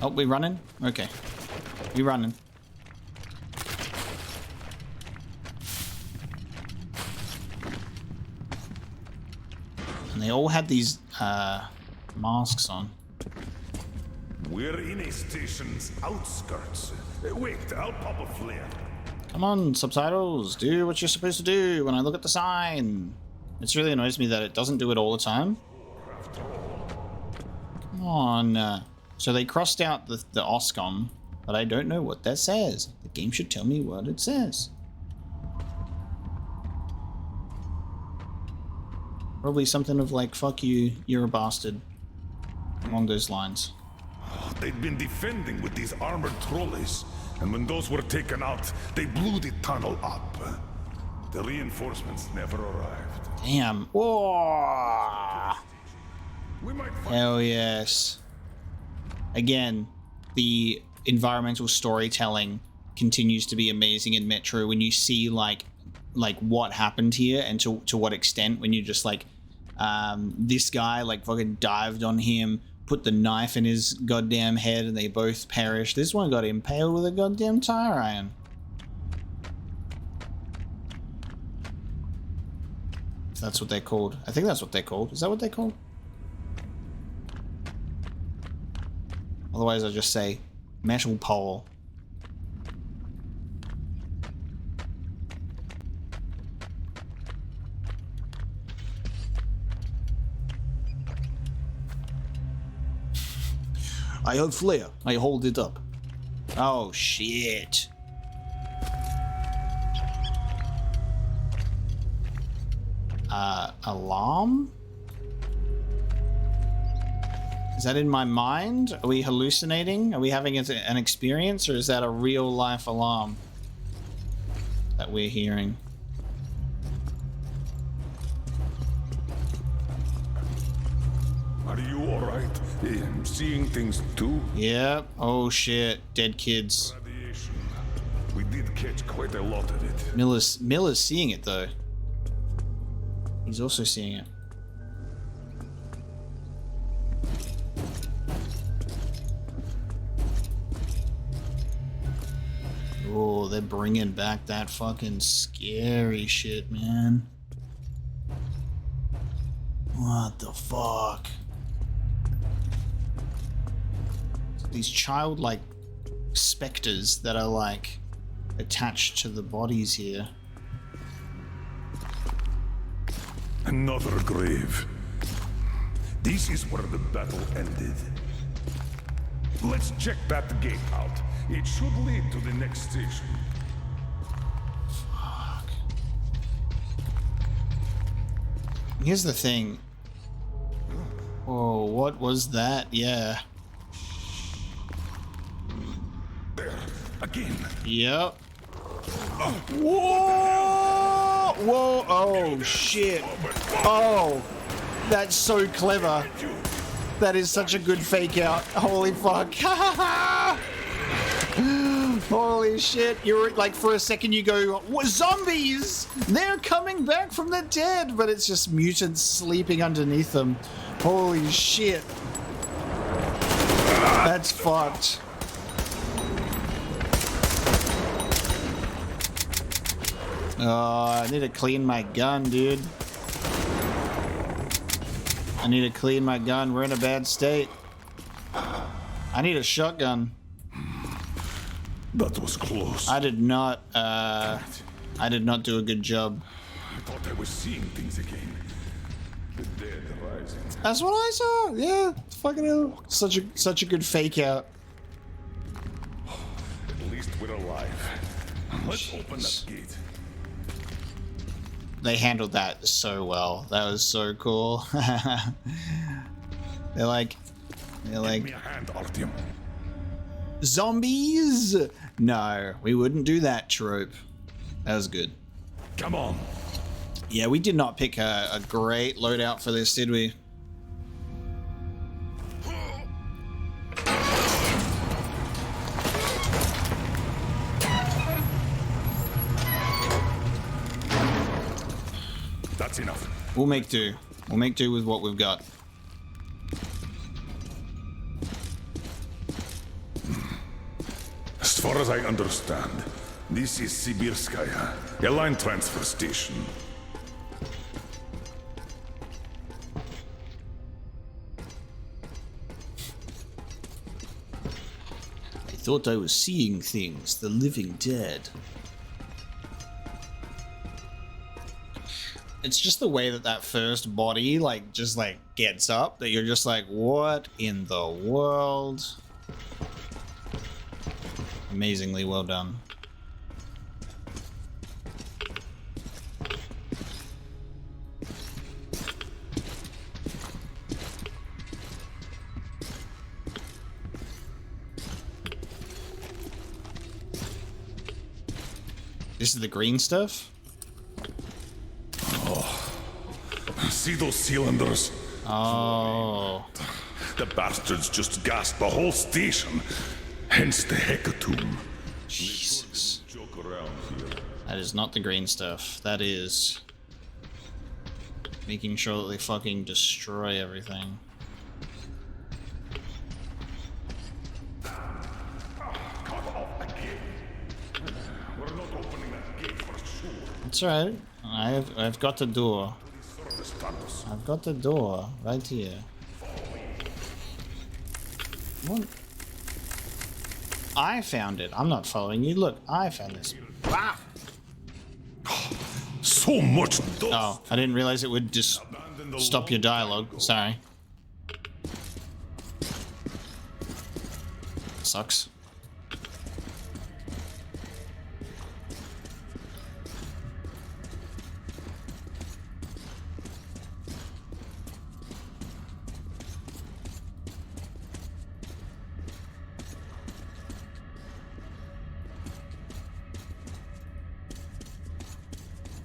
[SPEAKER 1] Oh, we running? Okay. We running. And they all had these masks on.
[SPEAKER 9] We're in a station's outskirts. Wait, I'll pop a flare.
[SPEAKER 1] Come on, subtitles. Do what you're supposed to do when I look at the sign. It's really annoys me that it doesn't do it all the time. Come on. So they crossed out the OSCOM, but I don't know what that says. The game should tell me what it says. Probably something of like, fuck you, you're a bastard. Along those lines.
[SPEAKER 9] They'd been defending with these armored trolleys, and when those were taken out, they blew the tunnel up. The reinforcements never arrived.
[SPEAKER 1] Damn. Whoa. Hell yes. Again, the environmental storytelling continues to be amazing in Metro when you see like what happened here and to what extent, when you just like this guy like fucking dived on him, put the knife in his goddamn head, and they both perished. This one got impaled with a goddamn tire iron. If that's what they're called. I think that's what they're called. Is that what they're called? Otherwise I'll just say metal pole. I have flare. I hold it up. Oh shit. Alarm? Is that in my mind? Are we hallucinating? Are we having an experience, or is that a real life alarm that we're hearing?
[SPEAKER 9] Are you alright? Seeing things too?
[SPEAKER 1] Yep. Oh shit. Dead kids.
[SPEAKER 9] Radiation. We did catch quite a lot of it.
[SPEAKER 1] Miller's seeing it though. He's also seeing it. Oh, they're bringing back that fucking scary shit, man. What the fuck? These childlike specters that are like attached to the bodies here.
[SPEAKER 9] Another grave. This is where the battle ended. Let's check that gate out. It should lead to the next station.
[SPEAKER 1] Fuck. Here's the thing. Oh, what was that? Yeah.
[SPEAKER 9] There, again.
[SPEAKER 1] Yep. Whoa! Whoa! Oh, shit. Oh, that's so clever. That is such a good fake out. Holy fuck. Holy shit. You're like, for a second you go, zombies! They're coming back from the dead! But it's just mutants sleeping underneath them. Holy shit. That's fucked. Oh, I need to clean my gun, dude. I need to clean my gun. We're in a bad state. I need a shotgun.
[SPEAKER 9] That was close.
[SPEAKER 1] I did not do a good job.
[SPEAKER 9] I thought I was seeing things again. The dead rising.
[SPEAKER 1] That's what I saw. Yeah, fucking hell. Such a good fake out.
[SPEAKER 9] At least we're alive. Let's open that gate.
[SPEAKER 1] They handled that so well. That was so cool. They're like,
[SPEAKER 9] Give me a hand, Artyom.
[SPEAKER 1] zombies. No, we wouldn't do that trope. That was good.
[SPEAKER 9] Come on.
[SPEAKER 1] Yeah, we did not pick a great loadout for this, did we?
[SPEAKER 9] That's enough.
[SPEAKER 1] We'll make do. We'll make do with what we've got.
[SPEAKER 9] As far as I understand, this is Sibirskaya, a line transfer station.
[SPEAKER 1] I thought I was seeing things, the living dead. It's just the way that first body, just gets up, that you're just like, what in the world? Amazingly well done. This is the green stuff?
[SPEAKER 9] See those cylinders?
[SPEAKER 1] Oh.
[SPEAKER 9] The bastards just gassed the whole station. Hence the hecatomb.
[SPEAKER 1] Jesus. That is not the green stuff. That is making sure that they fucking destroy everything. It's alright. I've got the door. I've got the door right here. What? I found it. I'm not following you. Look, I found this. Wow.
[SPEAKER 9] So much dust.
[SPEAKER 1] Oh, I didn't realize it would just stop your dialogue. Sorry. Sucks.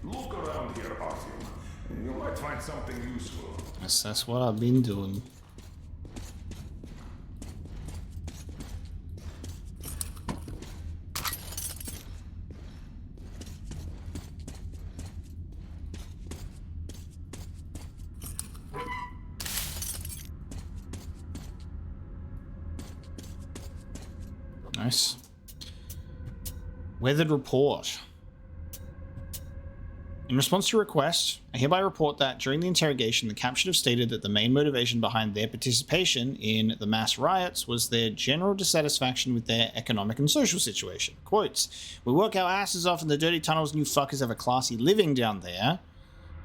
[SPEAKER 9] Look around here, Artyom. You might find something useful.
[SPEAKER 1] That's what I've been doing. Nice. Weathered report. In response to your request, I hereby report that during the interrogation, the captured have stated that the main motivation behind their participation in the mass riots was their general dissatisfaction with their economic and social situation. Quotes, "We work our asses off in the dirty tunnels and you fuckers have a classy living down there.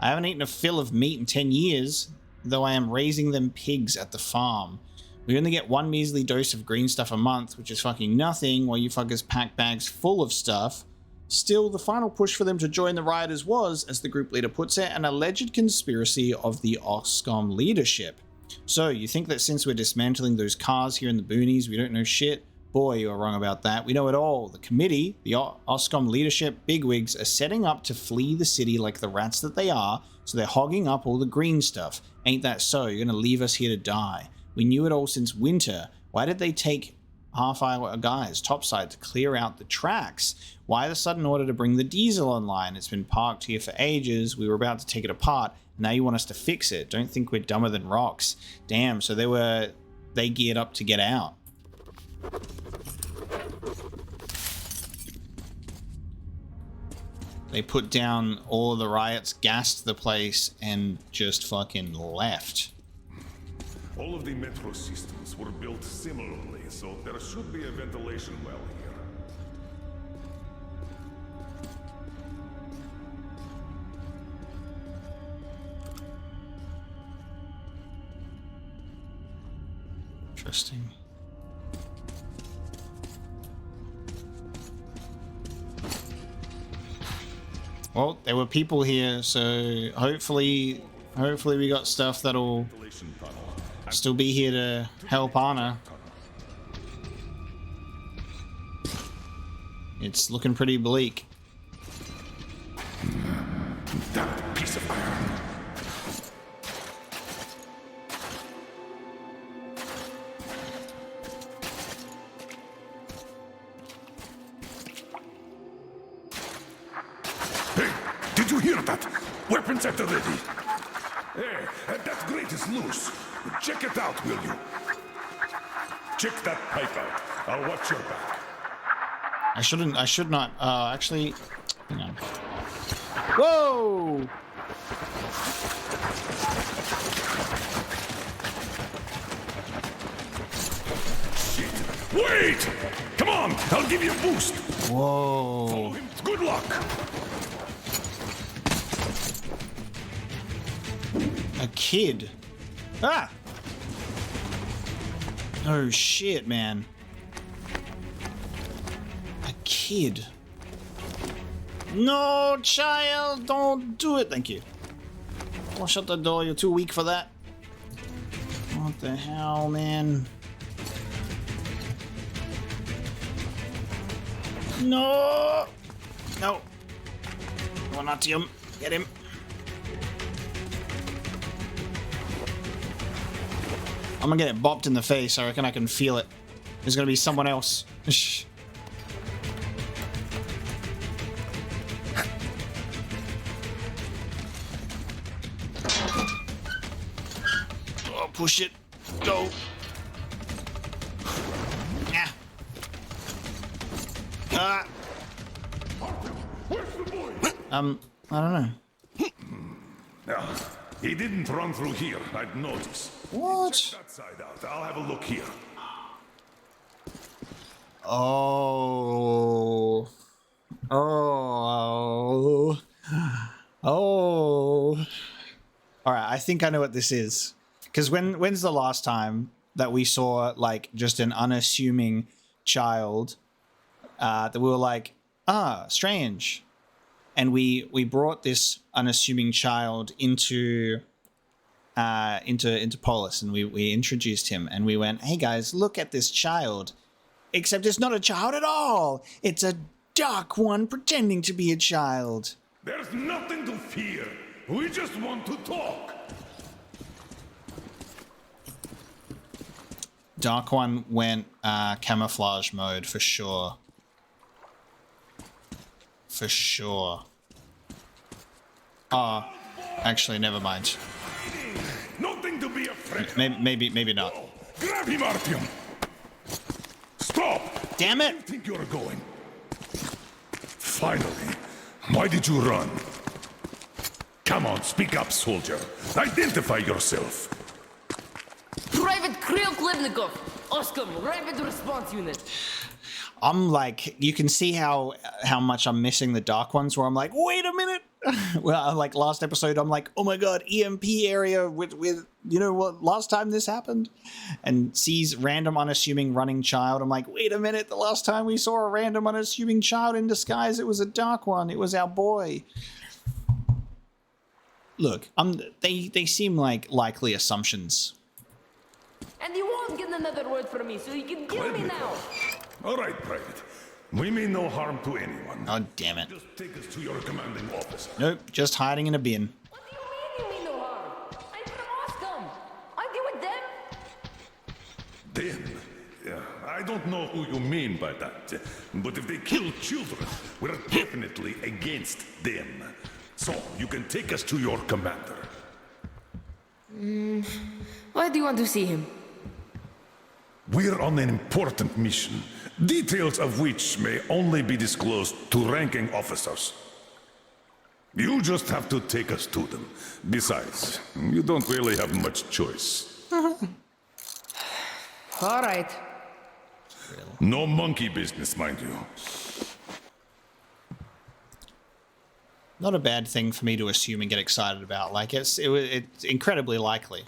[SPEAKER 1] I haven't eaten a fill of meat in 10 years, though I am raising them pigs at the farm. We only get one measly dose of green stuff a month, which is fucking nothing, while you fuckers pack bags full of stuff. Still, the final push for them to join the rioters was, as the group leader puts it, an alleged conspiracy of the OSCOM leadership. So, you think that since we're dismantling those cars here in the boonies, we don't know shit? Boy, you are wrong about that. We know it all. The committee, the OSCOM leadership bigwigs, are setting up to flee the city like the rats that they are, so they're hogging up all the green stuff. Ain't that so? You're gonna leave us here to die. We knew it all since winter. Why did they take half-hour guys topside to clear out the tracks? Why the sudden order to bring the diesel online? It's been parked here for ages. We were about to take it apart. Now you want us to fix it. Don't think we're dumber than rocks. Damn, so they geared up to get out. They put down all of the riots, gassed the place, and just fucking left.
[SPEAKER 9] All of the metro systems were built similarly, so there should be a ventilation well here.
[SPEAKER 1] Interesting. Well, there were people here, so hopefully we got stuff that'll still be here to help Anna. It's looking pretty bleak.
[SPEAKER 9] That piece of iron. Hey, did you hear that? Weapons at the ready. Hey, that grate is loose. Check it out, will you? Check that pipe out. I'll watch your back.
[SPEAKER 1] I should not, actually, hang on. Whoa!
[SPEAKER 9] Shit. Wait! Come on, I'll give you a boost.
[SPEAKER 1] Whoa.
[SPEAKER 9] Follow him. Good luck.
[SPEAKER 1] A kid. Ah! Oh shit, man. A kid. No, child, don't do it. Thank you. Don't shut the door, you're too weak for that. What the hell, man? No! No. Go on, Artyom. Get him. I'm gonna get it bopped in the face. I reckon I can feel it. There's gonna be someone else. Oh, push it. Go. Yeah. I don't know.
[SPEAKER 9] He didn't run through here, I'd notice.
[SPEAKER 1] What?
[SPEAKER 9] Check that side out. I'll have a look here.
[SPEAKER 1] Oh. Oh. Oh. Alright, I think I know what this is. Because when's the last time that we saw, like, just an unassuming child that we were like, ah, strange. And we brought this unassuming child into Polis, and we introduced him, and we went, hey guys, look at this child. Except it's not a child at all. It's a dark one pretending to be a child.
[SPEAKER 9] There's nothing to fear. We just want to talk.
[SPEAKER 1] Dark one went camouflage mode for sure. For sure. Oh, actually, never mind.
[SPEAKER 9] Nothing to be afraid of.
[SPEAKER 1] Maybe not.
[SPEAKER 9] Oh, grab him, Artyom. Stop!
[SPEAKER 1] Damn it!
[SPEAKER 9] Where do you think you're going? Finally. Why did you run? Come on, speak up, soldier. Identify yourself.
[SPEAKER 19] Private Kirill Klebnikov, Oscom, Rapid Response Unit.
[SPEAKER 1] I'm like, you can see how much I'm missing the Dark Ones, where I'm like, wait a minute. Well, like last episode, I'm like, oh my god, EMP area with you know what, last time this happened? And sees random unassuming running child. I'm like, wait a minute, the last time we saw a random unassuming child in disguise, it was a Dark One. It was our boy. Look, they seem like likely assumptions.
[SPEAKER 19] And you won't get another word from me, so you can kill me now.
[SPEAKER 9] All right, Private. We mean no harm to anyone.
[SPEAKER 1] Oh, damn it.
[SPEAKER 9] Just take us to your commanding officer.
[SPEAKER 1] Nope, just hiding in a bin.
[SPEAKER 19] What do you mean no harm? I'm from Oscom. Aren't you with them?
[SPEAKER 9] Them? Yeah, I don't know who you mean by that. But if they kill children, we're definitely against them. So, you can take us to your commander.
[SPEAKER 19] Why do you want to see him?
[SPEAKER 9] We're on an important mission, details of which may only be disclosed to ranking officers. You just have to take us to them. Besides, you don't really have much choice.
[SPEAKER 19] All right.
[SPEAKER 9] No monkey business, mind you.
[SPEAKER 1] Not a bad thing for me to assume and get excited about. Like, it's incredibly likely.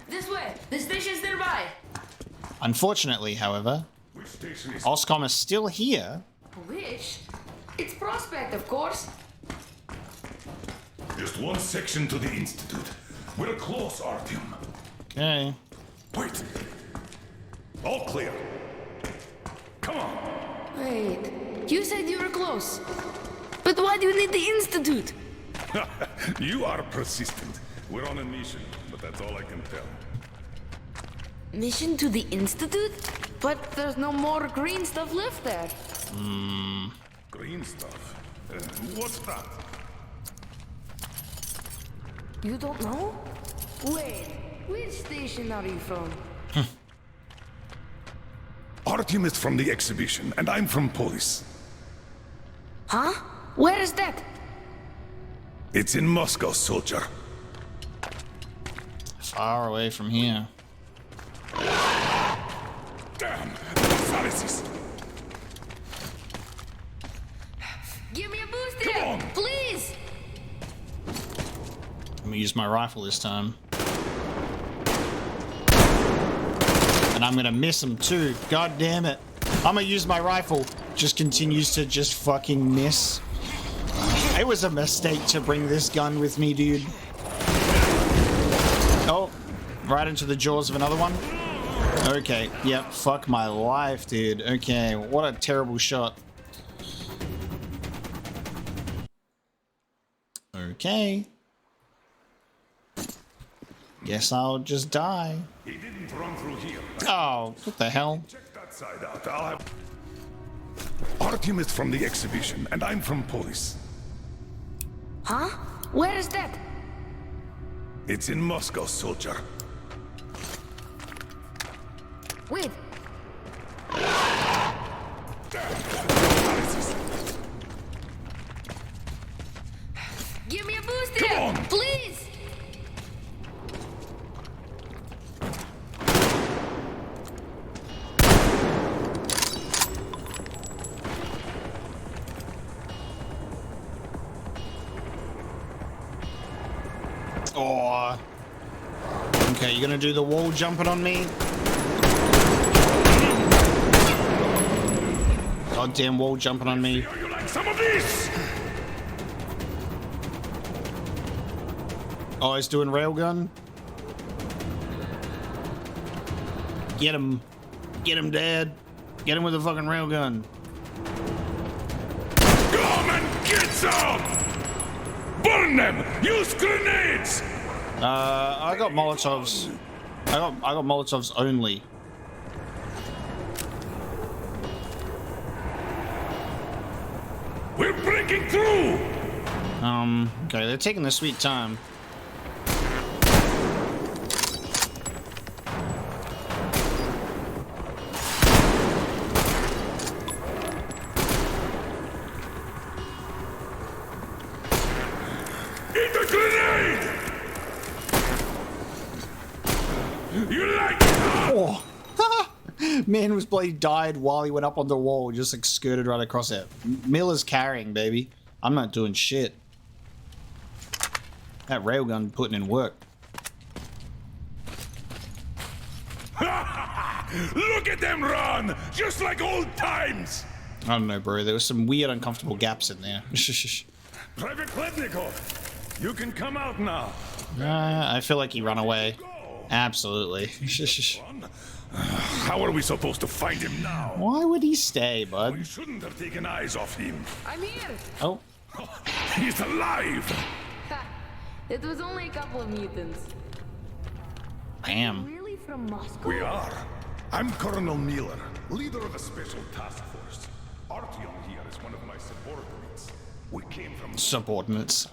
[SPEAKER 19] This way. The station's nearby.
[SPEAKER 1] Unfortunately, however, Oscom is still here.
[SPEAKER 19] Which? It's Prospect, of course.
[SPEAKER 9] Just one section to the Institute. We're close, Artyom.
[SPEAKER 1] Okay.
[SPEAKER 9] Wait. All clear. Come on.
[SPEAKER 19] Wait. You said you were close. But why do you need the Institute?
[SPEAKER 9] You are persistent. We're on a mission, but that's all I can tell.
[SPEAKER 19] Mission to the Institute? But there's no more green stuff left there.
[SPEAKER 9] Green stuff? What's that?
[SPEAKER 19] You don't know? Wait, which station are you from?
[SPEAKER 9] Artyom is from the exhibition, and I'm from Polis.
[SPEAKER 19] Huh? Where is that?
[SPEAKER 9] It's in Moscow, soldier.
[SPEAKER 1] Far away from here.
[SPEAKER 9] Damn! Pharisees!
[SPEAKER 19] Give me a boost here! Please!
[SPEAKER 1] I'm gonna use my rifle this time. And I'm gonna miss him too. God damn it. I'm gonna use my rifle. Just continues to just fucking miss. It was a mistake to bring this gun with me, dude. Oh, right into the jaws of another one. Okay, yep, fuck my life, dude. Okay, what a terrible shot. Okay. Guess I'll just die.
[SPEAKER 9] He didn't run through here.
[SPEAKER 1] Oh, what the hell?
[SPEAKER 9] Check that side out. I'll have... Artyom is from the exhibition, and I'm from Polis.
[SPEAKER 19] Huh? Where is that?
[SPEAKER 9] It's in Moscow, soldier.
[SPEAKER 19] Wait. Give me a boost here! Please!
[SPEAKER 1] Oh. Okay, you're gonna do the wall jumping on me? Goddamn wall jumping on me.
[SPEAKER 9] You like some of this?
[SPEAKER 1] Oh, he's doing railgun. Get him. Get him, Dad. Get him with a fucking railgun.
[SPEAKER 9] Come and get some! Burn them! Use grenades!
[SPEAKER 1] I got Molotovs. I got Molotovs only.
[SPEAKER 9] We're breaking through!
[SPEAKER 1] Okay, they're taking their sweet time.
[SPEAKER 9] Eat a grenade! You like it?
[SPEAKER 1] Oh. Man was bloody died while he went up on the wall, just like skirted right across it. Miller's carrying, baby. I'm not doing shit. That railgun putting in work.
[SPEAKER 9] Look at them run! Just like old times!
[SPEAKER 1] I don't know, bro. There was some weird, uncomfortable gaps in there.
[SPEAKER 9] Private Kletnikov, you can come out now.
[SPEAKER 1] I feel like he ran away. Absolutely.
[SPEAKER 9] How are we supposed to find him now?
[SPEAKER 1] Why would he stay, bud?
[SPEAKER 9] We shouldn't have taken eyes off him.
[SPEAKER 19] I'm here!
[SPEAKER 1] Oh.
[SPEAKER 9] He's alive!
[SPEAKER 19] Ha! It was only a couple of mutants.
[SPEAKER 1] Damn.
[SPEAKER 19] Really from Moscow?
[SPEAKER 9] We are. I'm Colonel Miller, leader of a special task force. Artyom here is one of my subordinates. We came from...
[SPEAKER 1] Subordinates.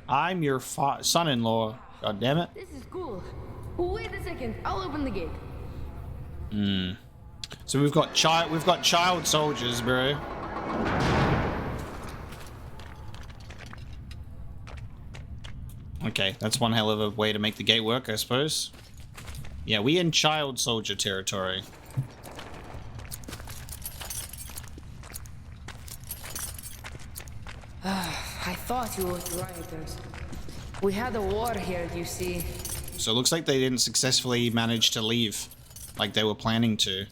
[SPEAKER 1] I'm your son-in-law. God damn it.
[SPEAKER 19] This is cool. Wait a second. I'll open the gate.
[SPEAKER 1] So we've got child soldiers, bro. Okay, that's one hell of a way to make the gate work, I suppose. Yeah, we in child soldier territory.
[SPEAKER 19] I thought you were rioters. We had a war here, you see.
[SPEAKER 1] So it looks like they didn't successfully manage to leave like they were planning to.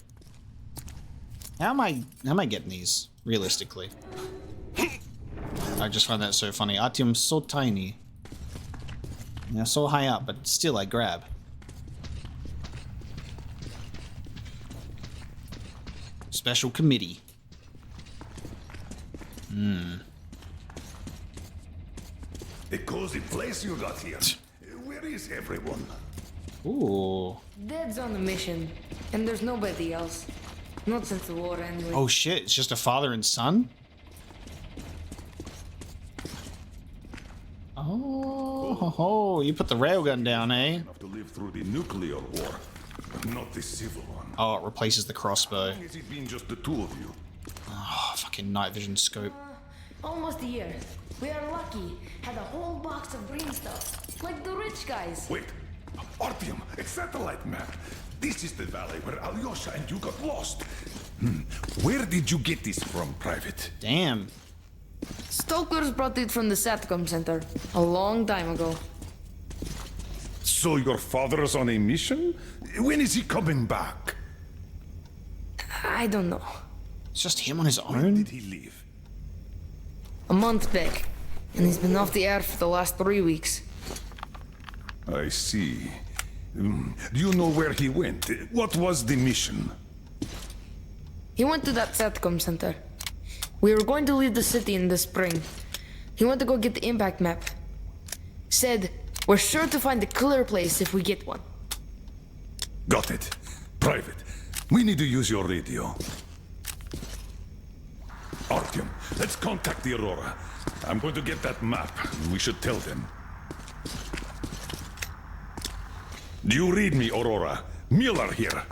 [SPEAKER 1] How am I getting these realistically? I just find that so funny. Artyom's so tiny. Yeah, so high up, but still I grab. Special committee.
[SPEAKER 9] A cozy place you got here. Where is everyone?
[SPEAKER 1] Ooh.
[SPEAKER 19] Dad's on a mission, and there's nobody else. Not since the war, anyway.
[SPEAKER 1] Oh shit, it's just a father and son? Oh, you put the railgun down, eh?
[SPEAKER 9] Enough to live through the nuclear war, but not the civil one.
[SPEAKER 1] Oh, it replaces the crossbow.
[SPEAKER 9] How long has it been just the two of you?
[SPEAKER 1] Oh, fucking night vision scope.
[SPEAKER 19] Almost a year. We are lucky. Had a whole box of green stuff. Like the rich guys.
[SPEAKER 9] Wait, Artyom, a satellite map. This is the valley where Alyosha and you got lost. Where did you get this from, Private?
[SPEAKER 1] Damn.
[SPEAKER 19] Stokers brought it from the SATCOM center a long time ago.
[SPEAKER 9] So your father's on a mission? When is he coming back?
[SPEAKER 19] I don't know.
[SPEAKER 1] It's just him on his own?
[SPEAKER 9] When did he leave?
[SPEAKER 19] A month back. And he's been off the air for the last 3 weeks.
[SPEAKER 9] I see. Do you know where he went? What was the mission?
[SPEAKER 19] He went to that SATCOM center. We were going to leave the city in the spring. He went to go get the impact map. Said, we're sure to find a clear place if we get one.
[SPEAKER 9] Got it. Private, we need to use your radio. Artyom, let's contact the Aurora. I'm going to get that map. We should tell them. Do you read me, Aurora? Miller here.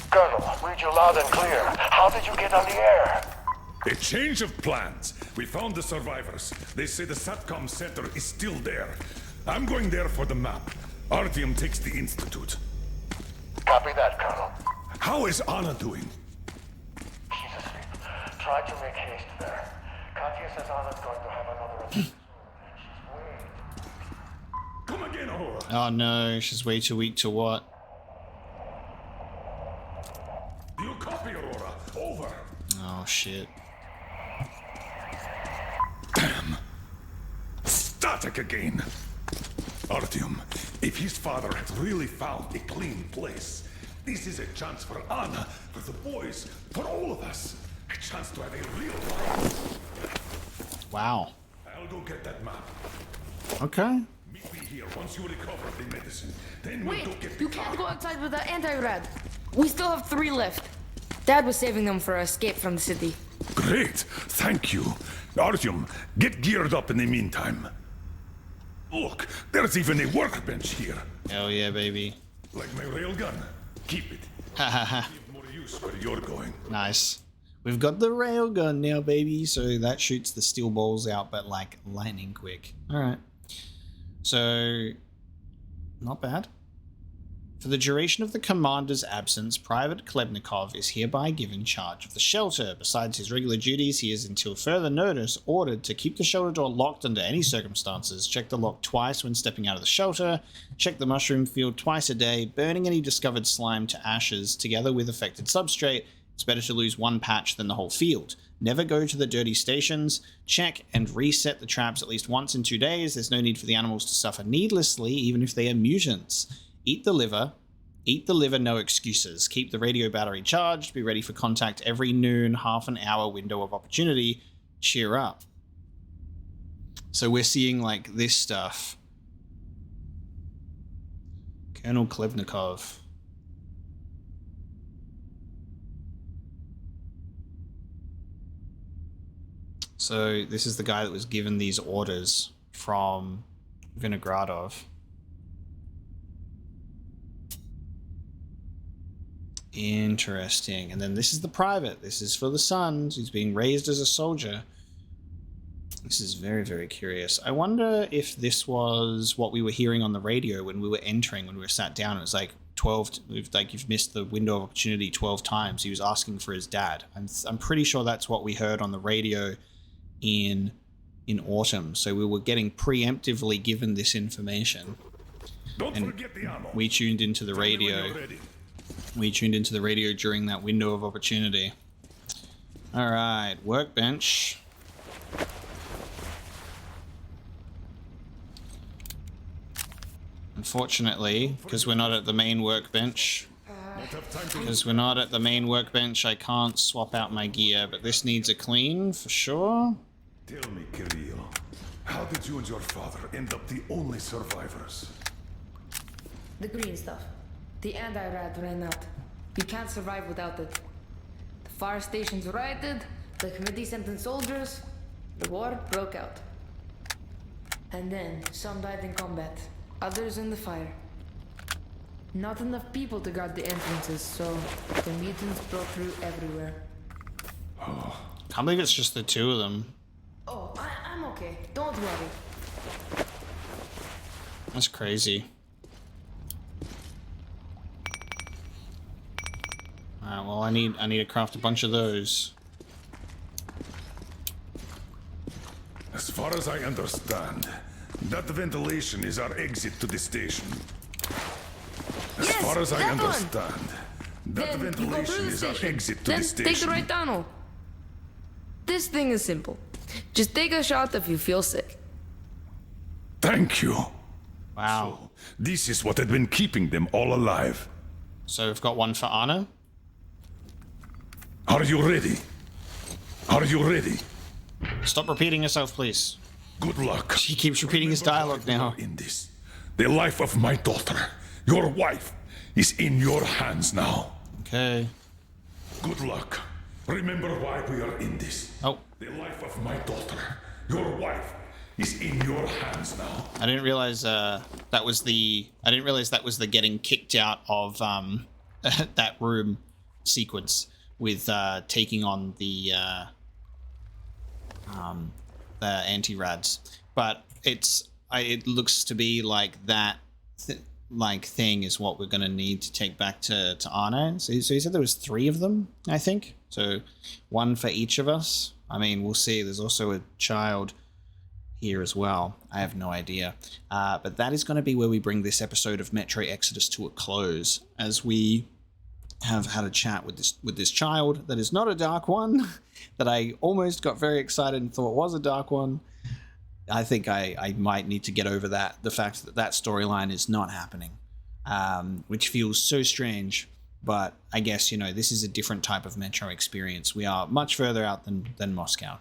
[SPEAKER 13] Colonel, read you loud and clear. How did you get on the air?
[SPEAKER 9] A change of plans. We found the survivors. They say the SATCOM center is still there. I'm going there for the map. Artyom takes the Institute.
[SPEAKER 13] Copy that, Colonel.
[SPEAKER 9] How is Anna doing?
[SPEAKER 13] She's asleep. Try to make haste there. Katya says Anna's going to have another attack soon. She's weak.
[SPEAKER 9] Come again, Aurora.
[SPEAKER 1] Oh no, she's way too weak to what?
[SPEAKER 9] Do you copy, Aurora? Over.
[SPEAKER 1] Oh shit.
[SPEAKER 9] Damn. Static again. Artyom, if his father has really found a clean place, this is a chance for Anna, for the boys, for all of us. A chance to have a real life.
[SPEAKER 1] Wow.
[SPEAKER 9] I'll go get that map.
[SPEAKER 1] Okay.
[SPEAKER 9] Meet me here once you recover the medicine. Then we'll
[SPEAKER 19] Wait,
[SPEAKER 9] go get
[SPEAKER 19] you can't go outside with the anti-rad. We still have 3 left. Dad was saving them for escape from the city.
[SPEAKER 9] Great, thank you. Artyom, get geared up in the meantime. Look, there's even a workbench here.
[SPEAKER 1] Hell yeah, baby.
[SPEAKER 9] Like my railgun. Keep it.
[SPEAKER 1] Ha ha ha.
[SPEAKER 9] Give more use where you're going.
[SPEAKER 1] Nice. We've got the railgun now, baby. So that shoots the steel balls out, but like lightning quick. All right. So, not bad. For the duration of the commander's absence, Private Klebnikov is hereby given charge of the shelter. Besides his regular duties, he is until further notice ordered to keep the shelter door locked under any circumstances. Check the lock twice when stepping out of the shelter. Check the mushroom field twice a day, burning any discovered slime to ashes together with affected substrate. It's better to lose one patch than the whole field. Never go to the dirty stations. Check and reset the traps at least once in 2 days. There's no need for the animals to suffer needlessly, even if they are mutants. Eat the liver. Eat the liver, no excuses. Keep the radio battery charged. Be ready for contact every noon, half an hour window of opportunity. Cheer up. So we're seeing like this stuff. Colonel Klebnikov. So this is the guy that was given these orders from Vinogradov. Interesting. And then this is the private. This is for the sons. He's being raised as a soldier. This is very, very curious. I wonder if this was what we were hearing on the radio when we were entering, when we were sat down. It was like 12, like you've missed the window of opportunity 12 times. He was asking for his dad. I'm pretty sure that's what we heard on the radio in Autumn. So we were getting preemptively given this information.
[SPEAKER 9] Don't forget the ammo.
[SPEAKER 1] We tuned into the radio. We tuned into the radio during that window of opportunity. All right, workbench. Unfortunately, because we're not at the main workbench, I can't swap out my gear, but this needs a clean for sure.
[SPEAKER 9] Tell me, Kirill, how did you and your father end up the only survivors?
[SPEAKER 19] The green stuff. The anti-rad ran out. You can't survive without it. The fire stations rioted, the committee sent in soldiers, the war broke out. And then some died in combat, others in the fire. Not enough people to guard the entrances, so the mutants broke through everywhere.
[SPEAKER 1] Can't believe it's just the two of them.
[SPEAKER 19] Oh, I'm okay. Don't worry.
[SPEAKER 1] That's crazy. Alright, well I need to craft a bunch of those.
[SPEAKER 9] As far as I understand, that ventilation is our exit to the station. As far as I understand, that ventilation is our exit to the station.
[SPEAKER 19] Take the right tunnel. This thing is simple. Just take a shot if you feel sick.
[SPEAKER 9] Thank you.
[SPEAKER 1] Wow.
[SPEAKER 9] So, this is what had been keeping them all alive.
[SPEAKER 1] So we've got one for Anna.
[SPEAKER 9] Are you ready? Are you ready?
[SPEAKER 1] Stop repeating yourself, please.
[SPEAKER 9] Good luck.
[SPEAKER 1] He keeps repeating his dialogue now.
[SPEAKER 9] In this, the life of my daughter, your wife, is in your hands now.
[SPEAKER 1] Okay.
[SPEAKER 9] Good luck. Remember why we are in this.
[SPEAKER 1] Oh.
[SPEAKER 9] The life of my daughter, your wife, is in your hands now.
[SPEAKER 1] I didn't realize that was the getting kicked out of that room sequence with taking on the anti-rads. But it looks to be like that thing is what we're going to need to take back to Arno. So you said there was 3 of them, I think. So 1 for each of us. I mean, we'll see. There's also a child here as well. I have no idea. But that is going to be where we bring this episode of Metro Exodus to a close, as we have had a chat with this child that is not a dark one, that I almost got very excited and thought was a dark one. I think I might need to get over the fact that storyline is not happening, which feels so strange. But I guess, this is a different type of Metro experience. We are much further out than Moscow,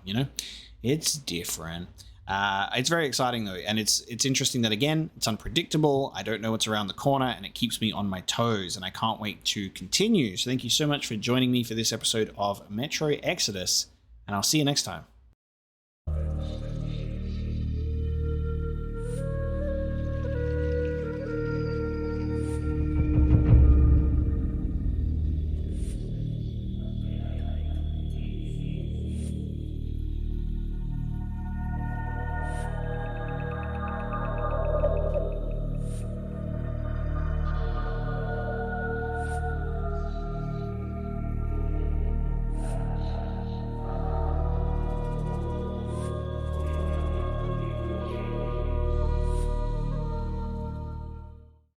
[SPEAKER 1] It's different. It's very exciting, though, and it's interesting that, again, it's unpredictable. I don't know what's around the corner, and it keeps me on my toes, and I can't wait to continue. So thank you so much for joining me for this episode of Metro Exodus, and I'll see you next time.